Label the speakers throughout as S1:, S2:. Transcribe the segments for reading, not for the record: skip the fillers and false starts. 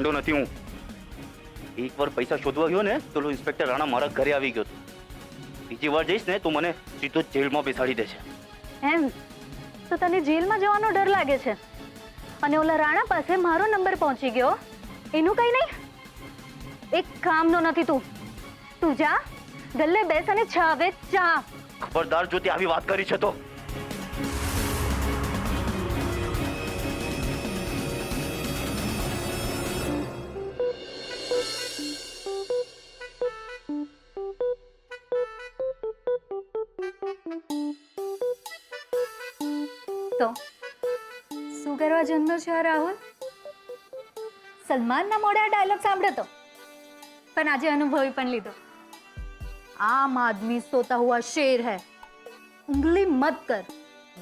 S1: ગાંડો નથી હું. એકવાર પૈસા શોધવા ગયો ને તો ઇન્સ્પેક્ટર રાણા મારા ઘરે આવી ગયો. બીજી વાર જઈશ ને તો મને સીધો જેલમાં બેસાડી દેશે.
S2: એમ તો તને જેલમાં જવાનો ડર લાગે છે અને ઓલા રાણા પાસે મારો નંબર પહોંચી ગયો એનું કઈ નહીં. એક કામનો નથી તું જા ગલ્લે બેસ અને ચા વેચ ચા.
S1: ખબરદાર જો તે આવી વાત કરી છે તો.
S2: તો શું કરવા જન્મ્યો છે રાહુલ? સલમાનના મોઢે આ ડાયલોગ સાંભળ્યો તો પણ આજે અનુભવી પણ લીધો. આમ આદમી સોતા હુઆ શેર હૈ, ઉંગલી મત કર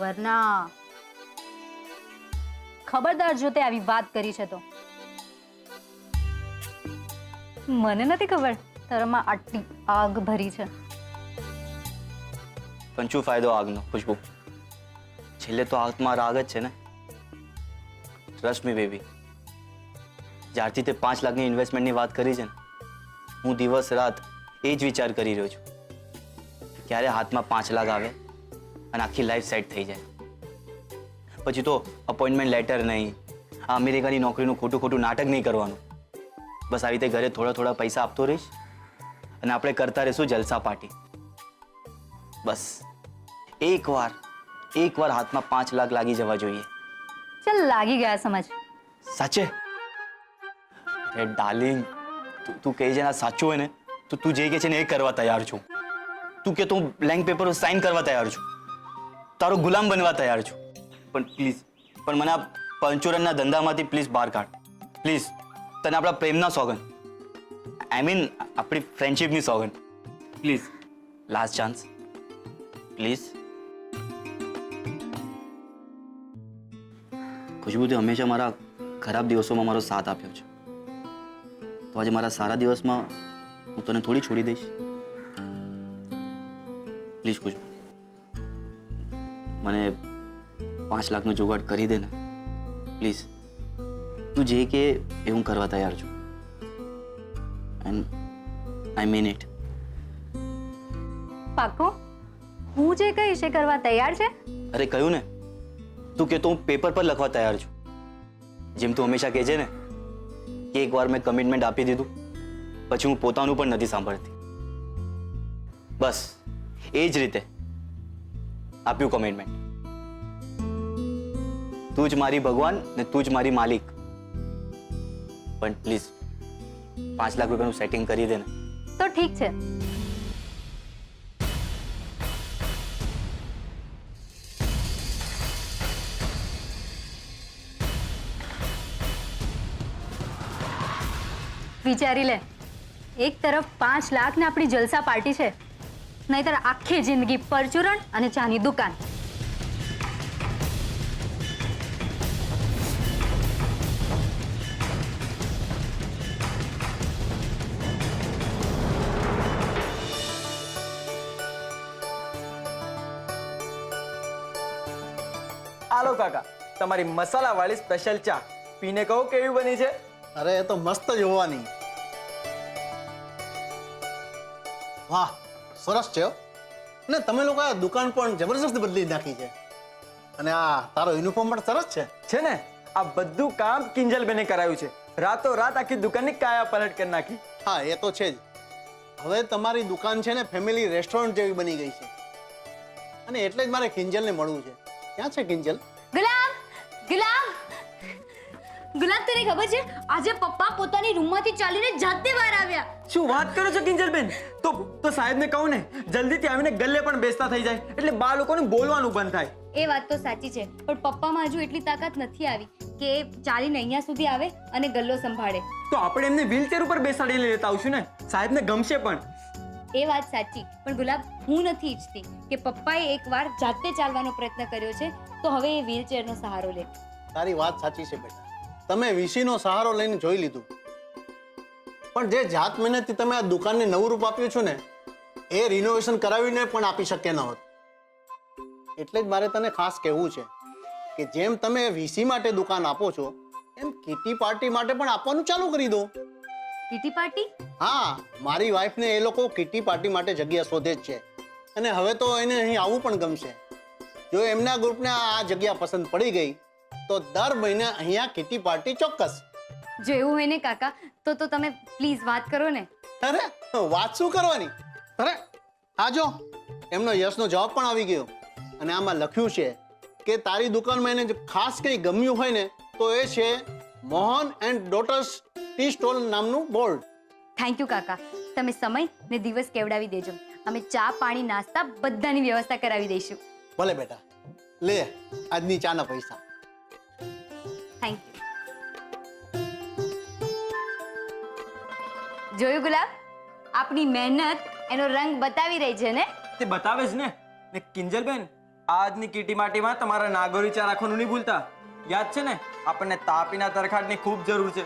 S2: વરના ખબરદાર જો તે આવી વાત કરી છે તો. મને નથી ખબર તારામાં આટલી આગ ભરી છે.
S1: પણ શું ફાયદો આગનો ખુશ્બુ? છેલ્લે તો આત્મા રાગ જ છે ને. ટ્રસ્ટ મી બેબી, જ્યારથી તે 5 લાખની ઇન્વેસ્ટમેન્ટની વાત કરી છે ને હું દિવસ રાત એ જ વિચાર કરી રહ્યો છું ક્યારે હાથમાં 5 લાખ આવે અને આખી લાઈફ સેટ થઈ જાય. પછી તો અપોઇન્ટમેન્ટ લેટર નહીં, આ અમેરિકાની નોકરીનું ખોટું નાટક નહીં કરવાનું. બસ આવી રીતે ઘરે થોડા પૈસા આપતો રહીશ અને આપણે કરતા રહીશું જલસા પાર્ટી. બસ એકવાર હાથમાં 5 લાખ લાગી જવા જોઈએ.
S2: ચલ લાગી ગયા સમજ.
S1: સાચે? અરે ડાર્લિંગ, તું કહે છે ને સાચું હોય ને તો તું જે કહે છે ને એ કરવા તૈયાર છું. તું કે તું બ્લેન્ક પેપર સાઇન કરવા તૈયાર છું, તારો ગુલામ બનવા તૈયાર છું. પણ પ્લીઝ મને આ પંચોરનના ધંધામાંથી પ્લીઝ બહાર કાઢ. પ્લીઝ, તને આપણા પ્રેમના સોગન, આઈ મીન આપણી ફ્રેન્ડશિપની સોગન. Please, last chance please. Khushbu, તે હંમેશા મારા ખરાબ દિવસોમાં મારો સાથ આપ્યો છે, તો આજે મારા સારા દિવસમાં હું તને થોડી છોડી દઈશ. પ્લીઝ ખુશ્બુ, મને 5 લાખનો જુગાડ કરી દે ને પ્લીઝ. તું જે કે એ હું કરવા તૈયાર છું. And I mean it.
S2: પાક્કું? હું જે કહીશ એ કરવા તૈયાર છે?
S1: અરે કહ્યું ને, તું કે તો હું પેપર પર લખવા તૈયાર છું. જેમ તું હંમેશા કહે છે ને કે એકવાર મેં કમિટમેન્ટ આપી દીધું પછી હું પોતાનું પણ નથી સાંભળતી. બસ એ જ રીતે આપ્યું કમિટમેન્ટ. તું જ મારી ભગવાન ને તું જ મારી માલિક. પણ પ્લીઝ 5 લાખ રૂપિયાનું સેટિંગ કરી દે ને.
S2: તો ઠીક છે. વિચારી લે, એક તરફ 5 લાખ ને આપણી જલસા પાર્ટી છે, નહીતર આખી જિંદગી પરચુરણ અને ચાની દુકાન.
S3: આલો કાકા, તમારી મસાલાવાળી સ્પેશિયલ ચા પીને કહો કેવી બની છે.
S4: અરે એ તો મસ્ત જ હોવાની. વાહ, સરસ છે. ને તમે લોકો આ દુકાન પણ જબરજસ્ત બદલી નાખી છે. અને આ તારો યુનિફોર્મ પણ સરસ છે.
S3: છે ને, આ બધું કામ કિંજલબેને કરાયું છે. રાતોરાત આખી દુકાનની કાયા પલટ કરી નાખી.
S4: હા, એ તો છે જ. હવે તમારી દુકાન છે ને ફેમિલી રેસ્ટોરન્ટ જેવી બની ગઈ છે. અને એટલે જ મારે કિંજલને મળવું છે. ક્યાં છે કિંજલ?
S2: ગુલાબ, તને ખબર છે આજે પપ્પા પોતાની રૂમમાંથી ચાલીને જાતે બહાર આવ્યા.
S3: શું વાત કરો છો કિંજલબેન? તો સાહેબને કહું ને જલ્દીથી આવીને ગલ્લે પણ બેસતા થઈ જાય એટલે બા લોકોને બોલવાનું બંધ થાય.
S2: એ વાત તો સાચી છે, પણ પપ્પામાં હજુ એટલી તાકાત નથી આવી કે ચાલીને અહીંયા સુધી આવે અને ગલ્લો સંભાળે.
S3: તો આપણે એમને વ્હીલચેર ઉપર બેસાડીને લેતા આવશું ને, સાહેબને ગમશે પણ.
S2: એ વાત સાચી, પણ ગુલાબ, હું નથી ઈચ્છતી કે પપ્પાએ એકવાર જાતે ચાલવાનો પ્રયત્ન કર્યો છે તો હવે એ વ્હીલચેરનો સહારો લે.
S4: તારી વાત સાચી છે બેટા. તમે વીસીનો સહારો લઈને જોઈ લીધું, પણ જે જાત મહેનતથી તમે આ દુકાનને નવું રૂપ આપ્યું છે ને એ રિનોવેશન કરાવીને પણ આપી શક્યા ન હોત. એટલે જ મારે તને ખાસ કહેવું છે કે જેમ તમે વીસી માટે દુકાન આપો છો એમ કિટી પાર્ટી માટે પણ આપવાનું ચાલુ કરી દો.
S2: Kitty party?
S4: હા, મારી વાઈફને એ લોકો કિટી પાર્ટી માટે જગ્યા શોધે જ છે અને હવે તો એને અહીં આવવું પણ ગમશે. જો એમના ગ્રુપને આ જગ્યા પસંદ પડી ગઈ તો દર મહિને અહીંયા કિટી પાર્ટી ચોક્કસ.
S2: જો એવું હોય ને કાકા, તો તમે પ્લીઝ વાત કરો ને.
S4: અરે વાત શું કરવાની? અરે આ જો એમનો યસનો જવાબ પણ આવી ગયો અને આમાં લખ્યું છે કે તારી દુકાનમાં એને ખાસ કંઈ ગમ્યું હોય ને તો એ છે Mohan and daughter's tea stall નામનું બોર્ડ.
S2: થેન્ક યુ કાકા, તમે સમય ને દિવસ કેવડાવી દેજો. અમે ચા પાણી નાસ્તા બધાની વ્યવસ્થા કરાવી દઈશું.
S4: ભલે બેટા, લે આજની ચાના પૈસા.
S2: Thank you. જોયું ગુલાબ, આપણી મહેનત એનો રંગ બતાવી રહી છે ને?
S3: તે બતાવે જ ને. ને કિંજલબેન, આજની કીટી માટીમાં તમારા નાગોરી ચા રાખવાનું નહીં ભૂલતા. યાદ છે ને, આપણને તાપીના તરખાટની ખૂબ જરૂર છે.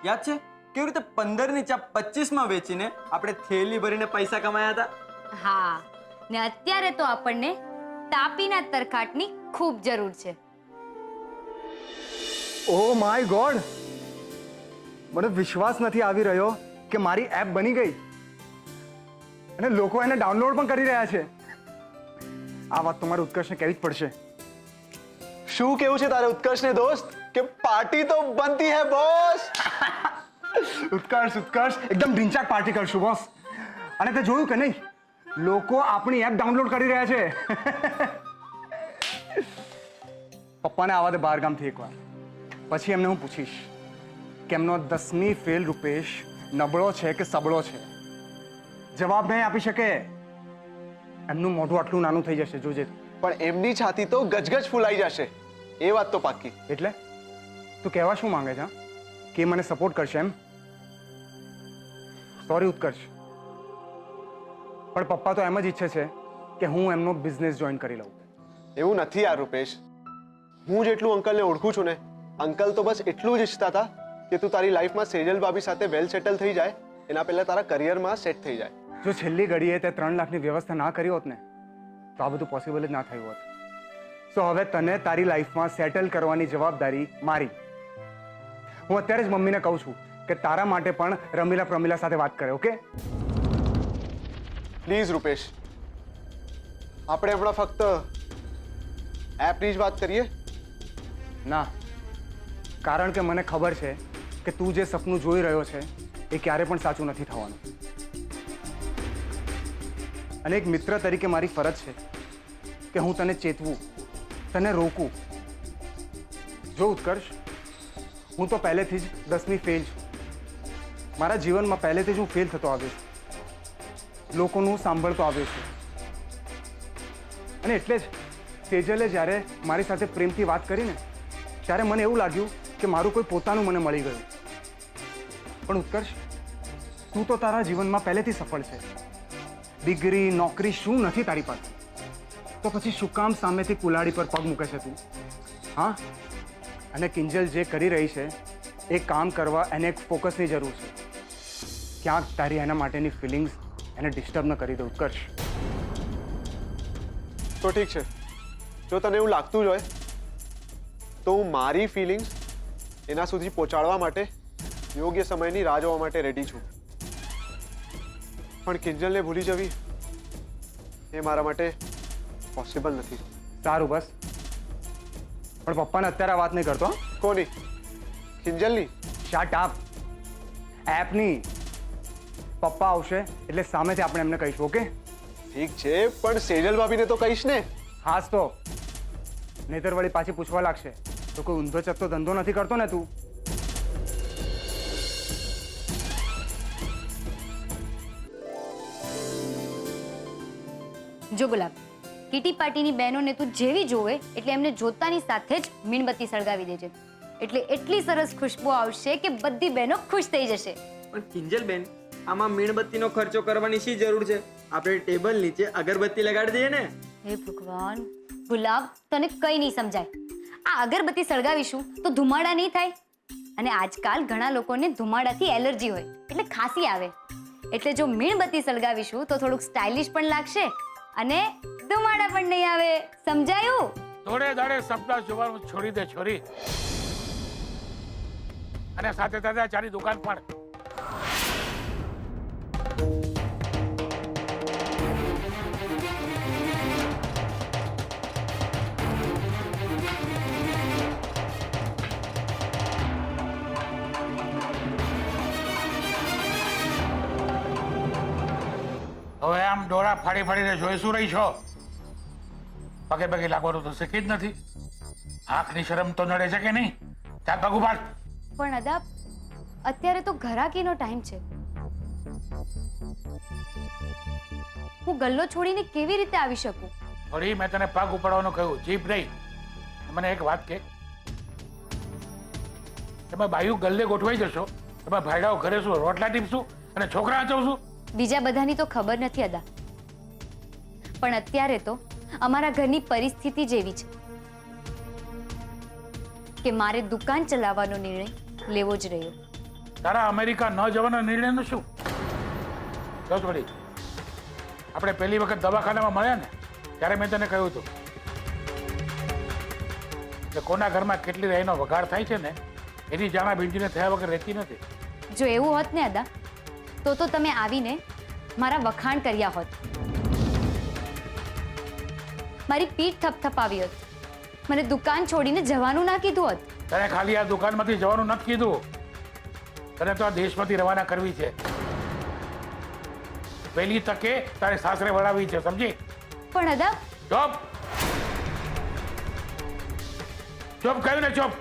S3: યાદ છે કેવી રીતે 15ની ચા 25માં વેચીને આપણે થેલી ભરીને પૈસા કમાયા હતા?
S2: હા, ને અત્યારે તો આપણને તાપીના તરખાટની ખૂબ જરૂર છે.
S5: ઓ માય ગોડ, મને વિશ્વાસ નથી આવી રહ્યો કે મારી એપ બની ગઈ અને લોકો એને ડાઉનલોડ પણ કરી રહ્યા છે. આ વાત તમારે ઉત્કર્ષને કહેવી જ પડશે. શું કેવું છે તારે ઉત્કર્ષને દોસ્ત કે પાર્ટી તો બનતી હે બોસ? ઉત્કર્ષ એકદમ ઢીંચાક પાર્ટી કરશું બોસ. અને તે જોયું કે નહીં, લોકો આપણી એપ ડાઉનલોડ કરી રહ્યા છે. પપ્પાને આવા દે બહાર ગામથી એકવાર, પછી એમને હું પૂછીશ કે એમનો 10મી ફેલ રૂપેશ નબળો છે કે સબળો છે. જવાબ નહીં આપી શકે. એમનું મોઢું આટલું નાનું થઈ જશે, જોજે.
S6: પણ એમની છાતી તો ગજગજ ફૂલાઈ જશે, એ વાત તો પાક્કી.
S5: એટલે તું કહેવા શું માંગે છે? કે મને સપોર્ટ કરશે એમ? સોરી ઉત્કર્ષ, પણ પપ્પા તો એમ જ ઈચ્છે છે કે હું એમનો બિઝનેસ જોઈન કરી લઉં.
S6: એવું નથી યાર રૂપેશ. હું જેટલું અંકલને ઓળખું છું ને, અંકલ તો બસ એટલું જ ઈચ્છતા હતા કે તું તારી લાઈફમાં સેજલ ભાભી સાથે વેલ સેટલ થઈ જાય, એના પહેલા તારા કરિયરમાં સેટ થઈ જાય.
S5: જો છેલ્લી ઘડીએ તે 3 લાખની વ્યવસ્થા ના કરી હોત ને તો આ બધું પોસિબલ જ ના થયું હોત. સો હવે તને તારી લાઈફમાં સેટલ કરવાની જવાબદારી મારી. હું અત્યારે જ મમ્મીને કહું છું કે તારા માટે પણ રમીલા પ્રમીલા સાથે વાત કરે. ઓકે
S6: પ્લીઝ રૂપેશ, આપણે હમણાં ફક્ત એપની જ વાત કરીએ.
S5: ના, કારણ કે મને ખબર છે કે તું જે સપનું જોઈ રહ્યો છે એ ક્યારે પણ સાચું નથી થવાનું. અને એક મિત્ર તરીકે મારી ફરજ છે કે હું તને ચેતવું, તને રોકું. જો ઉત્કર્ષ, હું તો પહેલેથી જ 10મી ફેલ છું. મારા જીવનમાં પહેલેથી જ હું ફેલ થતો આવ્યો છું, લોકોનું સાંભળતો આવ્યો છું. અને એટલે જ સેજલે જ્યારે મારી સાથે પ્રેમથી વાત કરીને ત્યારે મને એવું લાગ્યું કે મારું કોઈ પોતાનું મને મળી ગયું. પણ ઉત્કર્ષ, તું તો તારા જીવનમાં પહેલેથી સફળ છે. ડિગ્રી, નોકરી શું નથી તારી પાસે? તો પછી શું કામ સામેથી કુલાડી પર પગ મૂકે છે તું? હા, અને કિંજલ જે કરી રહી છે એ કામ કરવા એને એક ફોકસની જરૂર છે. ક્યાંક તારી એના માટેની ફિલિંગ્સ એને ડિસ્ટર્બ ન કરી દે ઉત્કર્ષ.
S6: તો ઠીક છે, જો તને એવું લાગતું જ હોય તો હું મારી ફિલિંગ્સ એના સુધી પહોંચાડવા માટે યોગ્ય સમયની રાહ જોવા માટે રેડી છું. પણ કિંજલને ભૂલી જવી એ મારા માટે પોસિબલ નથી.
S5: સારું બસ, પણ પપ્પાને અત્યારે આ વાત નહીં કરતો.
S6: કોની? કિંજલની?
S5: Shut up. એપની. પપ્પા આવશે એટલે સામેથી આપણે એમને કહીશું. ઓકે
S6: ઠીક છે, પણ સેજલ ભાભીને તો કહીશ ને?
S5: હાસ તો, નહીતર વળી પાછી પૂછવા લાગશે તો કોઈ ઊંધો ચકતો ધંધો નથી કરતો ને તું?
S2: જો ગુલાબ, કીટી પાર્ટીની બહેનોને તું જેવી જોવે એટલે એમને જોતાની સાથે જ મીણબત્તી સળગાવી દેજે. એટલે એટલી સરસ ખુશ્બુ આવશે કે બધી બહેનો ખુશ થઈ જશે.
S3: પણ કિંજલબેન, આમાં મીણબત્તીનો ખર્ચો કરવાની શી જરૂર છે? આપણે ટેબલ નીચે અગરબત્તી લગાડી દઈએ ને.
S2: હે ભગવાન, ગુલાબ તને કઈ નહીં સમજાય. આ અગરબત્તી સળગાવીશું તો ધુમાડા નહીં થાય. અને આજકાલ ઘણા લોકોને ધુમાડાથી એલર્જી હોય એટલે ખાંસી આવે. એટલે જો મીણબત્તી સળગાવીશું તો થોડુંક સ્ટાઇલિશ પણ લાગશે અને ધુમાડા પણ નહીં આવે. સમજાયું?
S7: થોડે દાડે સપના જોવાનું છોડી દે છોરી. અને સાથે સાથે આ ચાની દુકાન પણ. હવે આમ ડોળા ફાડી ફાડીને જોઈશું રહી છો? પગે પગે લાગવાનું તો શીખી જ નથી. આંખની શરમ તો નડે છે કે નહીં? ચાલ પગ ઉપાડ.
S8: પણ અદા, અત્યારે તો ઘરાકીનો ટાઈમ છે. હું ગલ્લો છોડીને કેવી રીતે આવી શકું?
S7: વળી મેં તને પગ ઉપાડવાનું કહ્યું, જીભ નહીં. મને એક વાત કે, તમે બાયું ગલ્લે ગોઠવાઈ જશો, તમે ભાઈડાઓ ઘરે શું રોટલા ટીપશું અને છોકરા હચવશું?
S8: બીજા બધાની તો ખબર નથી અદા, પણ અત્યારે તો અમારા ઘરની પરિસ્થિતિ જેવી છે કે મારે દુકાન ચલાવવાનો નિર્ણય લેવો જ રહ્યો.
S7: તારા અમેરિકા ન જવાના નિર્ણયનું શું? જો થોડી, આપણે પહેલી વખત દવાખાનામાં મળ્યા ને ત્યારે મેં તને કહ્યું હતું કે કોના ઘરમાં કેટલી રહીનો વઘાર થાય છે ને એની જાણા ભીંડીને થયા વગર રહેતી નથી.
S8: જો એવું હોત ને અદા, તો તમે આવીને મારા વખાણ કર્યા હોત, મારી પીઠ થપથપાવી હોત, મને દુકાન છોડીને જવાનું ના કીધું હોત.
S7: તને ખાલી આ દુકાનમાંથી જવાનું નથી કીધું, તને તો આ દેશમાંથી રવાના કરવી છે. પહેલી તકે તારે સાસરે વળાવી છે, સમજી?
S8: પણ અદા,
S7: ચોપ ચોપ કહ્યું ને, ચોપ.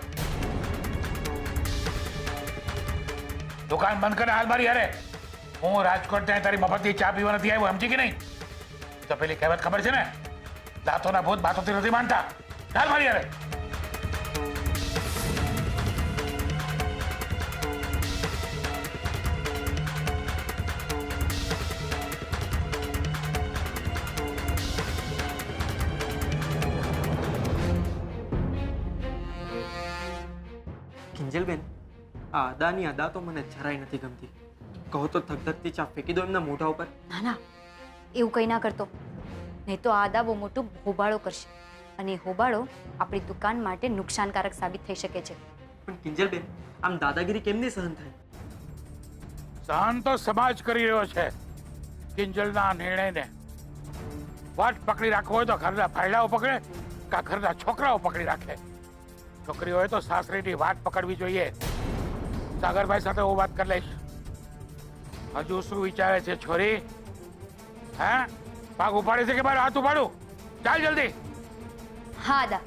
S7: દુકાન બંધ કરે હાલ મારી હારે. હું રાજકોટ ત્યાં તારી મફતની ચા પીવા નથી આવ્યો, સમજી કે નહીં? તો પેલી કહેવત ખબર છે ને, દાંતોના ભૂત બાતોથી નથી માનતા. ચાલ મારી હારે.
S3: કિંજલબેન, આ અદાની અદા તો મને જરાય નથી ગમતી. કહો તો ધગધગતી ચા ફેંકી દો એમના મોઢા ઉપર.
S8: ના ના, એવું કંઈ ના કરતો, નહીં તો આ અદા બહુ મોટું હોબાળો કરશે અને એ હોબાળો આપણી દુકાન માટે નુકસાનકારક સાબિત થઈ શકે છે.
S3: પણ કિંજલબેન, આમ દાદાગીરી કેમની સહન થાય?
S7: સહન તો સમાજ કરી રહ્યો છે કિંજલના નિર્ણયને. વાટ પકડી રાખવો હોય તો ઘરના ફાયડાઓ પકડે, કા ઘરના છોકરાઓ પકડી રાખે. છોકરી હોય તો સાસરીની વાટ પકડવી જોઈએ. સાગરભાઈ સાથે હું વાત કરી લઈશ. હજુ શું વિચારે છે છોરી? હા, પાગ ઉપાડે છે કે મારો હાથ ઉપાડું? ચાલ જલ્દી.
S8: હા અદા.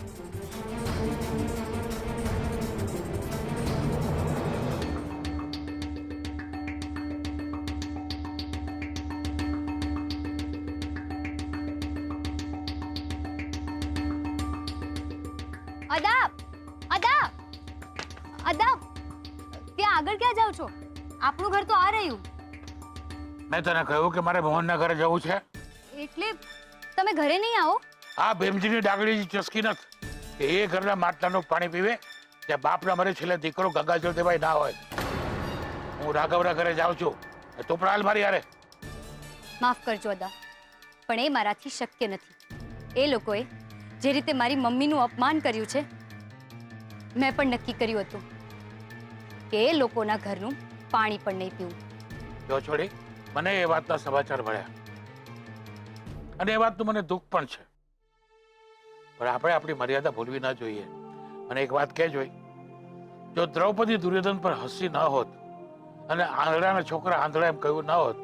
S8: અદા, અદા, અદા, ત્યાં આગળ ક્યાં જાવ છો? આપણું ઘર તો આ રહ્યું.
S7: મેં તને કહ્યું કે મારે મોહનના ઘરે જવું છે.
S8: એટલે તમે ઘરે નહીં આવો?
S7: આ ભીમજીની ડાગડી ચસકી નથી કે એ ઘરના માટલાનું પાણી પીવે ત્યાં બાપના મરે છેલ્લે દીકરો ગંગાજળ દેવાય ના હોય. હું રાઘવના ઘરે જાઉં છું, તું પણ હાલ મારી હારે.
S8: માફ કરજો અદા, પણ એ મારાથી શક્ય નથી. એ લોકોએ જે રીતે મારી મમ્મીનું અપમાન કર્યું છે, મેં પણ નક્કી કર્યું હતું કે એ લોકોના ઘરનું પાણી પણ નહીં પીવું.
S7: જો છોડી, મને એ વાતના સમાચાર મળ્યા અને એ વાતનું મને દુઃખ પણ છે, પણ આપણે આપણી મર્યાદા ભૂલવી ના જોઈએ. મને એક વાત કહેજો, જો દ્રૌપદી દુર્યોધન પર હસી ન હોત અને આંધળાના છોકરા આંધળા એમ કહ્યું ન હોત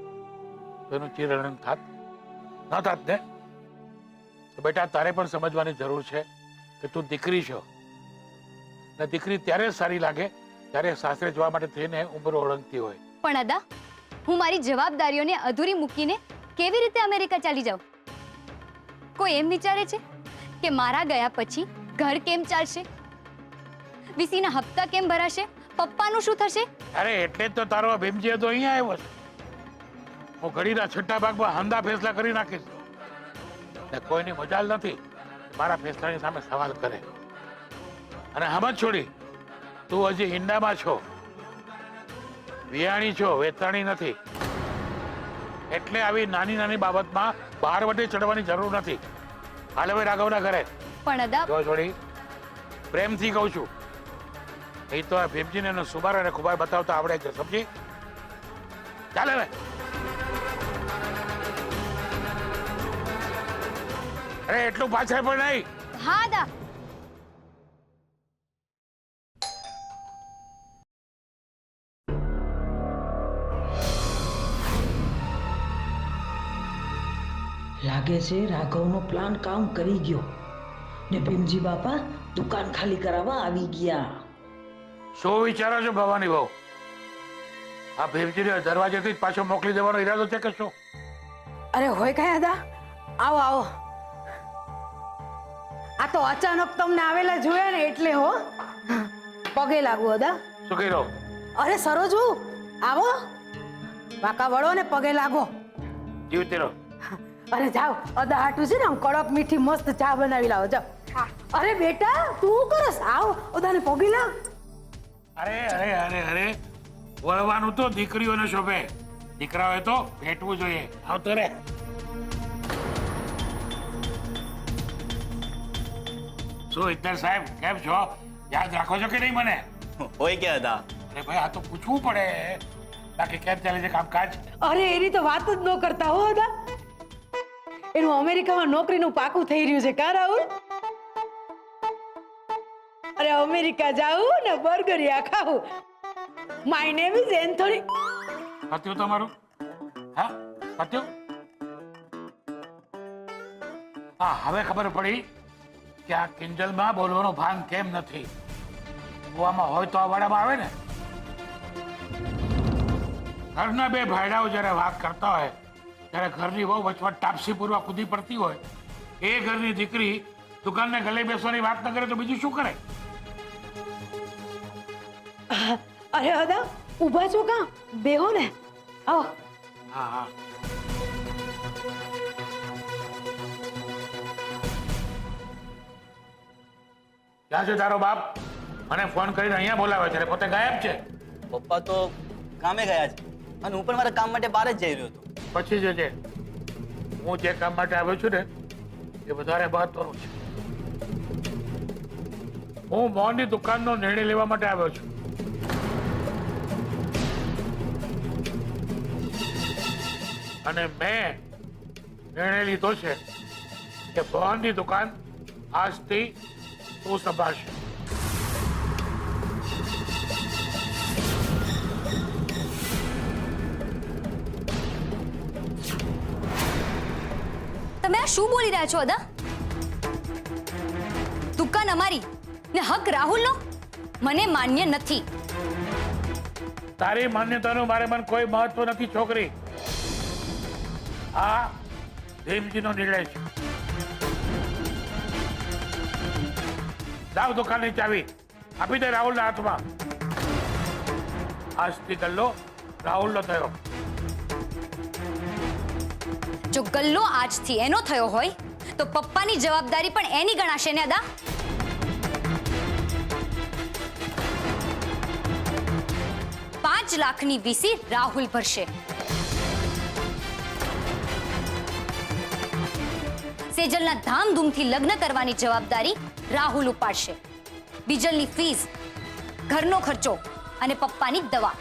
S7: તો એનું ચિરહરણ થાત ન થાત ને? તો બેટા, તારે પણ સમજવાની જરૂર છે કે તું દીકરી છો ને દીકરી ત્યારે સારી લાગે ત્યારે સાસરે જવા માટે થઈને ઉંમરો ઓળંગતી હોય.
S8: પણ અદા, હું મારી જવાબદારીઓને અધૂરી મૂકીને કેવી રીતે અમેરિકા ચાલી જાઉં? કોઈ એમ વિચારે છે કે મારા ગયા પછી ઘર કેમ ચાલશે, વીસીના હપ્તા કેમ ભરાશે, પપ્પાનું શું થશે?
S7: અરે એટલે જ તો તારો ભીમજી તો અહીંયા આવ્યો છે. હું ઘડીના છઠ્ઠા ભાગમાં હંધા ફેસલા કરી નાખીશ ને કોઈની મજાલ નથી મારા ફેસલાની સામે સવાલ કરે. અને હમત છોડી, તું હજી ઈંડામાં છો, વિયાણી છો, વેતાણી નથી. એટલે આવી નાની નાની બાબતમાં બહાર વટે ચડવાની જરૂર નથી. હાલ હવે રાઘવના ઘરે.
S8: પણ અદા,
S7: જો છોડી, પ્રેમથી કહું છું, એ તો આ ભીમજીને એનો સુબાર અને ખુબાર બતાવતા આવડે છે, સમજી? ચાલે હવે. અરે એટલું પાછળ પણ નહીં.
S8: હા દા.
S9: લાગે છે રાઘવનો પ્લાન કામ કરી ગયો ને ભીમજી બાપા દુકાન ખાલી કરાવવા આવી ગયા.
S7: શું વિચારો છો ભવાની બહુ? આ ભીમજીને દરવાજેથી જ પાછો મોકલી દેવાનો ઈરાદો છે કે શું?
S10: અરે હોય કયા દા, આવો આવો. આ તો અચાનક તમને આવેલા જોયા ને એટલે હો. પગે લાગુ અદા.
S7: શું કર્યો?
S10: અરે સરોજુ આવો, વાંકા વળો ને પગે લાગો.
S7: જીવતી રહો.
S10: અરે જાઓ, અદા હાટું છે ને આમ કડક મીઠી મસ્ત ચા બનાવી લાવો, જાઓ. અરે બેટા તું કરસ, આવો અદાને પગે લાગ.
S7: અરે અરે અરે અરે, વળવાનું તો દીકરીઓને શોભે, દીકરાઓએ તો ભેટવું જોઈએ. આવતો રે. શું ઇતર સાહેબ, કેમ છો? યાદ રાખો છો કે નહીં મને?
S1: હોય ક્યાં હતા?
S7: અરે ભાઈ, આ તો પૂછવું પડે. બાકી કેમ ચાલે છે કામકાજ?
S10: અરે એની તો વાત જ ન કરતા હો અદા. એનું અમેરિકામાં નોકરીનું પાકું થઈ રહ્યું છે, કા રાહુલ? અરે અમેરિકા જાવું ને બર્ગરિયા ખાવું. My name is Anthony.
S7: પત્યું તમારું? હા પત્યું? હા, હવે ખબર પડી કે આ કિંજલમાં બોલવાનો ભાન કેમ નથી. કુવામાં હોય તો આ વાડામાં આવે ને. ઘરના બે ભાઈડાઓ જ્યારે વાત કરતા હોય ત્યારે ઘરની વહુ વચમાં ટાપસી પૂર્વક કૂદી પડતી હોય, એ ઘરની દીકરી દુકાનને ગલે બેસવાની વાત ન કરે તો બીજું શું કરે?
S10: અરે અદા ઊભા છો કા? બેહો ને, આવો.
S7: હા હા. ક્યાં છે તારો બાપ? મને ફોન કરીને અહીંયા બોલાવે છે, પોતે ગાયબ છે.
S1: પપ્પા તો કામે ગયા છે અને હું પણ મારા કામ માટે બહાર જ જઈ રહ્યો હતો.
S7: પછી જજે. હું જે કામ માટે આવ્યો છું ને એ વધારે મહત્વનું છે. હું મોહનની દુકાનનો નિર્ણય લેવા માટે આવ્યો છું. અને મેં નિર્ણય લીધો છે કે મોહનની દુકાન આજથી તું સંભાળશે.
S8: તમે આ શું બોલી રહ્યા છો અદા? દુકાન અમારી ને હક રાહુલનો મને માન્ય નથી.
S7: તારી માન્યતાનું મારે મન કોઈ મહત્વ નથી છોકરી. આ ભીમજીનો નિર્ણય છે. લાવ દુકાનની ચાવી, આપી દે રાહુલના હાથમાં. આજથી ગલ્લો રાહુલનો થયો.
S8: જો ગલ્લો આજથી એનો થયો હોય તો પપ્પાની જવાબદારી પણ એની ગણાશે ને અદા? ₹5 લાખની વીસી રાહુલ ભરશે. સેજલના ધામધૂમથી લગ્ન કરવાની જવાબદારી રાહુલ ઉપાડશે. બીજલની ફીસ, ઘરનો ખર્ચો અને પપ્પાની દવા.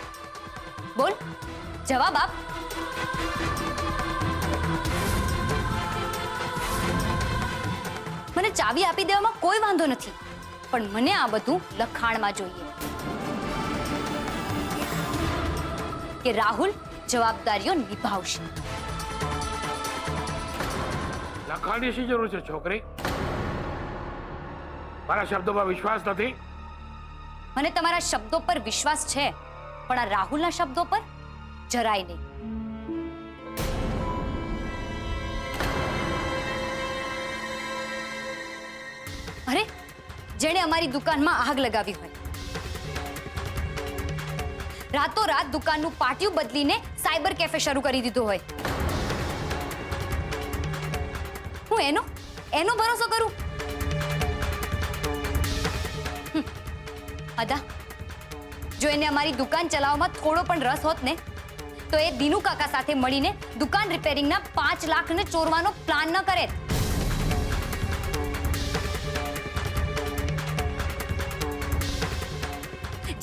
S8: બોલ, જવાબ આપ. મને ચાવી આપી દેવામાં કોઈ વાંધો નથી, પણ મને આ બધું લખાણમાં જોઈએ કે રાહુલ જવાબદારીઓ નિભાવશે.
S7: લખાણની શી જરૂર છે છોકરી? મારા શબ્દોમાં વિશ્વાસ નથી?
S8: મને તમારા શબ્દો પર વિશ્વાસ છે, પણ આ રાહુલના શબ્દો પર જરાય નહીં. અરે, જેણે અમારી દુકાનમાં આગ લગાવી હોય, રાતોરાત દુકાનનું પાટિયું બદલીને સાયબર કેફે શરૂ કરી દીધું હોય, હું એનો ભરોસો કરું? અદા, જો એને અમારી દુકાન ચલાવવામાં થોડો પણ રસ હોત ને તો એ દીનુ કાકા સાથે મળીને દુકાન રિપેરિંગના 5 લાખને ચોરવાનો પ્લાન ન કરે.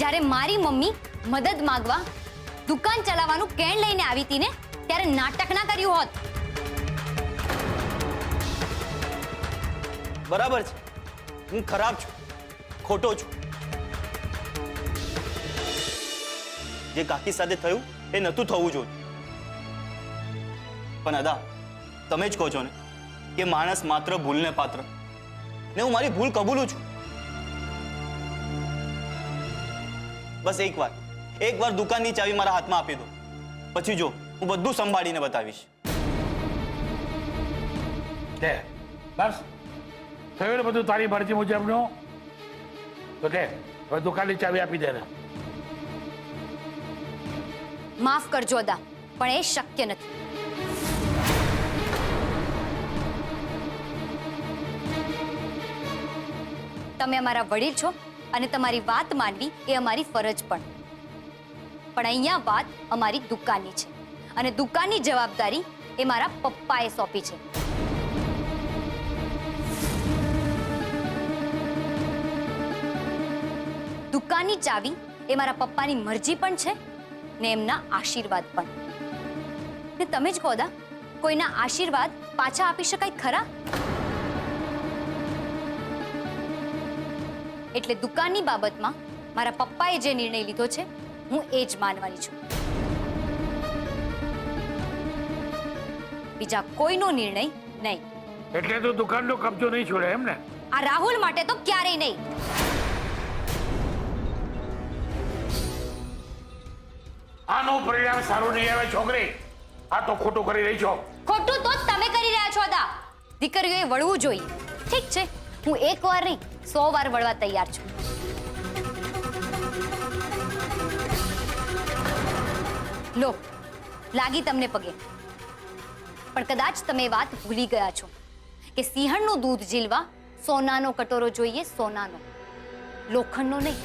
S8: જ્યારે મારી મમ્મી મદદ માંગવા દુકાન ચલાવવાનું કેણ લઈને આવી હતી ને, ત્યારે નાટક ના કર્યું હોત.
S1: બરાબર છે, હું ખરાબ છું, ખોટો છું. જે કાકી સાથે થયું એ નહોતું થવું જોઈએ. પણ અદા, તમે જ કહો છો ને કે માણસ માત્ર ભૂલને પાત્ર, ને હું મારી ભૂલ કબૂલું છું. બસ એકવાર દુકાનની ચાવી મારા હાથમાં આપી દો, પછી જો હું બધું સંભાળીને બતાવીશ.
S7: દે બસ થયું ને બધું તારી મરજી મુજબનું. તો દે હવે દુકાનની ચાવી આપી દે ને.
S8: માફ કરજો અદા, પણ એ શક્ય નથી. તમે અમારા વડીલ છો અને તમારી વાત માનવી એ અમારી ફરજ પણ અહીંયા વાત અમારી દુકાનની છે અને દુકાનની જવાબદારી એ મારા પપ્પાએ સોંપી છે. દુકાનની ચાવી એ મારા પપ્પાની મરજી પણ છે ને એમના આશીર્વાદ પણ. ને તમે જ કહો દા, કોઈના આશીર્વાદ પાછા આપી શકાય ખરા? એટલે દુકાનની બાબતમાં મારા પપ્પાએ જે નિર્ણય લીધો છે હું એ જ માનવાની છું. બીજા કોઈનો નિર્ણય નહીં.
S7: એટલે તું દુકાનનો કબજો નહીં છોડે એમ ને?
S8: આ રાહુલ માટે તો ક્યારેય નહીં.
S7: આનું પરિણામ સારું નહીં આવે છોકરી. આ તો ખોટું કરી રહી છો.
S8: ખોટું તો તમે કરી રહ્યા છો અદા. દીકરીઓએ વળવું જોઈએ. ઠીક છે, હું એક વાર નહીં 100 વાર વળવા તૈયાર છું. લો, લાગી તમને પગે. પણ કદાચ તમે વાત ભૂલી ગયા છો કે સિંહણનું દૂધ ઝીલવા સોનાનો કટોરો જોઈએ, સોનાનો, લોખંડનો નહીં.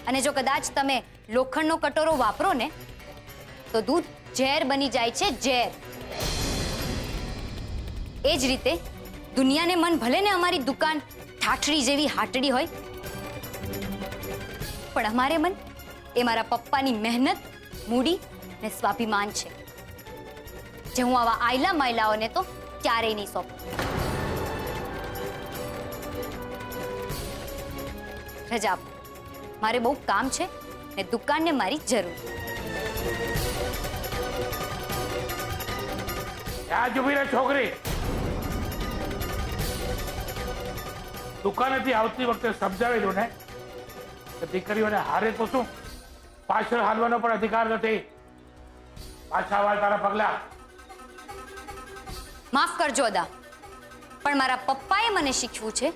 S8: અને જો કદાચ તમે લોખંડનો કટોરો વાપરો ને તો દૂધ ઝેર બની જાય છે, ઝેર. એ જ રીતે દુનિયાને મન ભલે ને અમારી દુકાન ઠાઠડી જેવી હાટડી હોય, પણ અમારે મન એ મારા પપ્પાની મહેનત, મૂડી ને સ્વાભિમાન છે, જે હું આવા આયલા માયલાઓને તો ક્યારેય નહીં સોંપું. રજા આપો, મારે બહુ કામ છે ને દુકાનને મારી જરૂર.
S7: આ જ ઉભી રહે છોકરી. દુકાનેથી આવતી વખતે સમજાવેલું ને કે દીકરીઓને હારે તો શું, પાછળ હાલવાનો પણ અધિકાર નથી. પાછા વાળ તારા પગલા.
S8: માફ કરજો અદા, પણ મારા પપ્પાએ મને શીખવું છે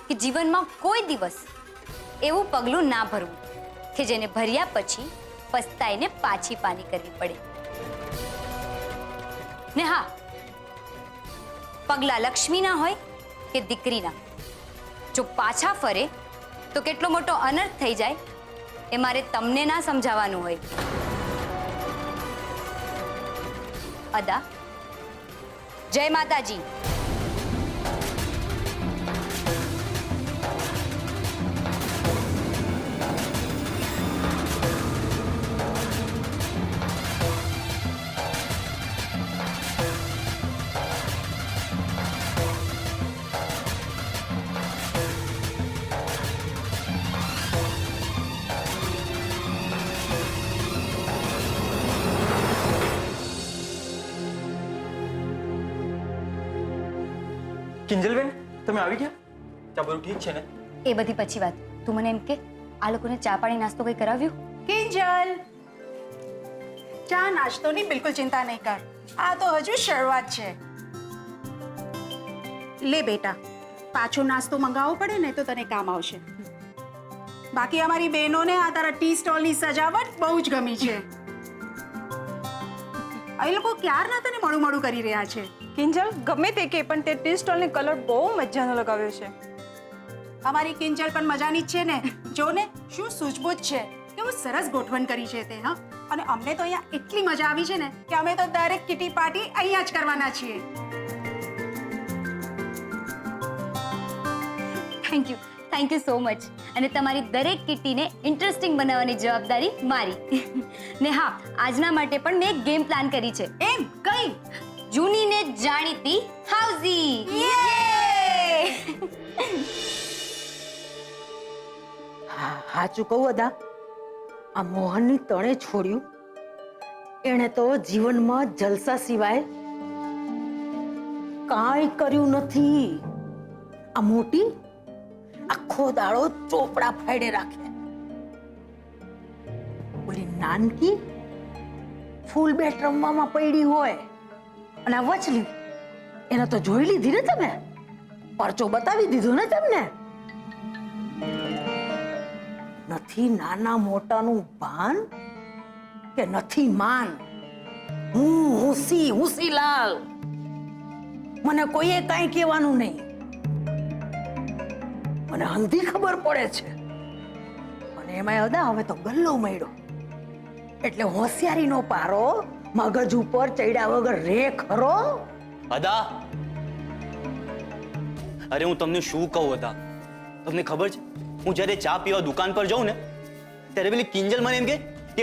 S8: કે જીવનમાં કોઈ દિવસ એવું પગલું ના ભરવું કે જેને ભર્યા પછી પસ્તાઈને પાછી પાની કરવી પડે. ને હા, પગલા લક્ષ્મીના હોય કે દીકરીના, જો પાછા ફરે તો કેટલો મોટો અનર્થ થઈ જાય એ મારે તમને ના સમજાવવાનું હોય. અદા, જય માતાજી.
S3: કિંજલબેન, તમે આવી ગયા? ચા બધું ઠીક છે ને?
S8: એ બધી પછી વાત. તું મને એમ કે આ લોકોને ચા પાણી નાસ્તો કઈ કરાવ્યું?
S10: કિંજલ, ચા નાસ્તોની બિલકુલ ચિંતા નહીં કર. આ તો હજુ શરૂઆત છે. લે બેટા, પાછો નાસ્તો મંગાવવો પડે ને તો તને કામ આવશે. બાકી અમારી બહેનોને આ તારા ટી સ્ટોલની સજાવટ બહુ જ ગમી છે. એ લોકો ક્યારના તને મળું મળું કરી રહ્યા છે.
S11: કિંજલ, ગમે તે કે પણ તે ટી સ્ટોલની કલર બહુ મજાનો લગાવ્યો છે.
S10: અમારી કિંજલ પણ મજાની જ છે ને. જો ને શું સૂઝબૂઝ છે, કેવું સરસ ગોઠવણ કરી છે તે. હા, અને અમને તો અહીંયા એટલી મજા આવી છે ને કે અમે તો દરેક કિટી પાર્ટી અહીંયા જ કરવાના છીએ.
S8: Thank you. Thank you so much. અને તમારી દરેક કિટ્ટીને ઇન્ટરેસ્ટિંગ બનાવવાની જવાબદારી મારી. ને હા, આજના માટે પણ મેં એક ગેમ પ્લાન કરી છે.
S10: એમ કઈ?
S8: જૂની ને જાણીતી હાઉઝી.
S9: સાચું કહું અદા, આ મોહનની તણે છોડ્યું. એણે તો જીવનમાં જલસા સિવાય કાંઈ કર્યું નથી. આ મોટી આખો દાડો ચોપડા ફાડે રાખે. ઓલી નાનકી ફૂલ બેટ રમવામાં પડી હોય. અને આ વચલી એને તો જોઈ લીધી ને તમે, પરચો બતાવી દીધો ને તમને. નથી નાના મોટાનું ભાન કે નથી માન. હું હુસીલાલ, મને કોઈએ કાંઈ કહેવાનું નહીં. મને હંધી ખબર પડે છે. અને એમાં અદા હવે તો ગલ્લો મળ્યો એટલે હોશિયારીનો પારો મગજ ઉપર ચડ્યા વગર રે ખરો.
S1: અદા, અરે હું તમને શું કહું અદા, તમને ખબર છે હું જ્યારે ચા પીવા દુકાન પર જાઉં ને ત્યારે પેલી કિંજલ મને એમ કે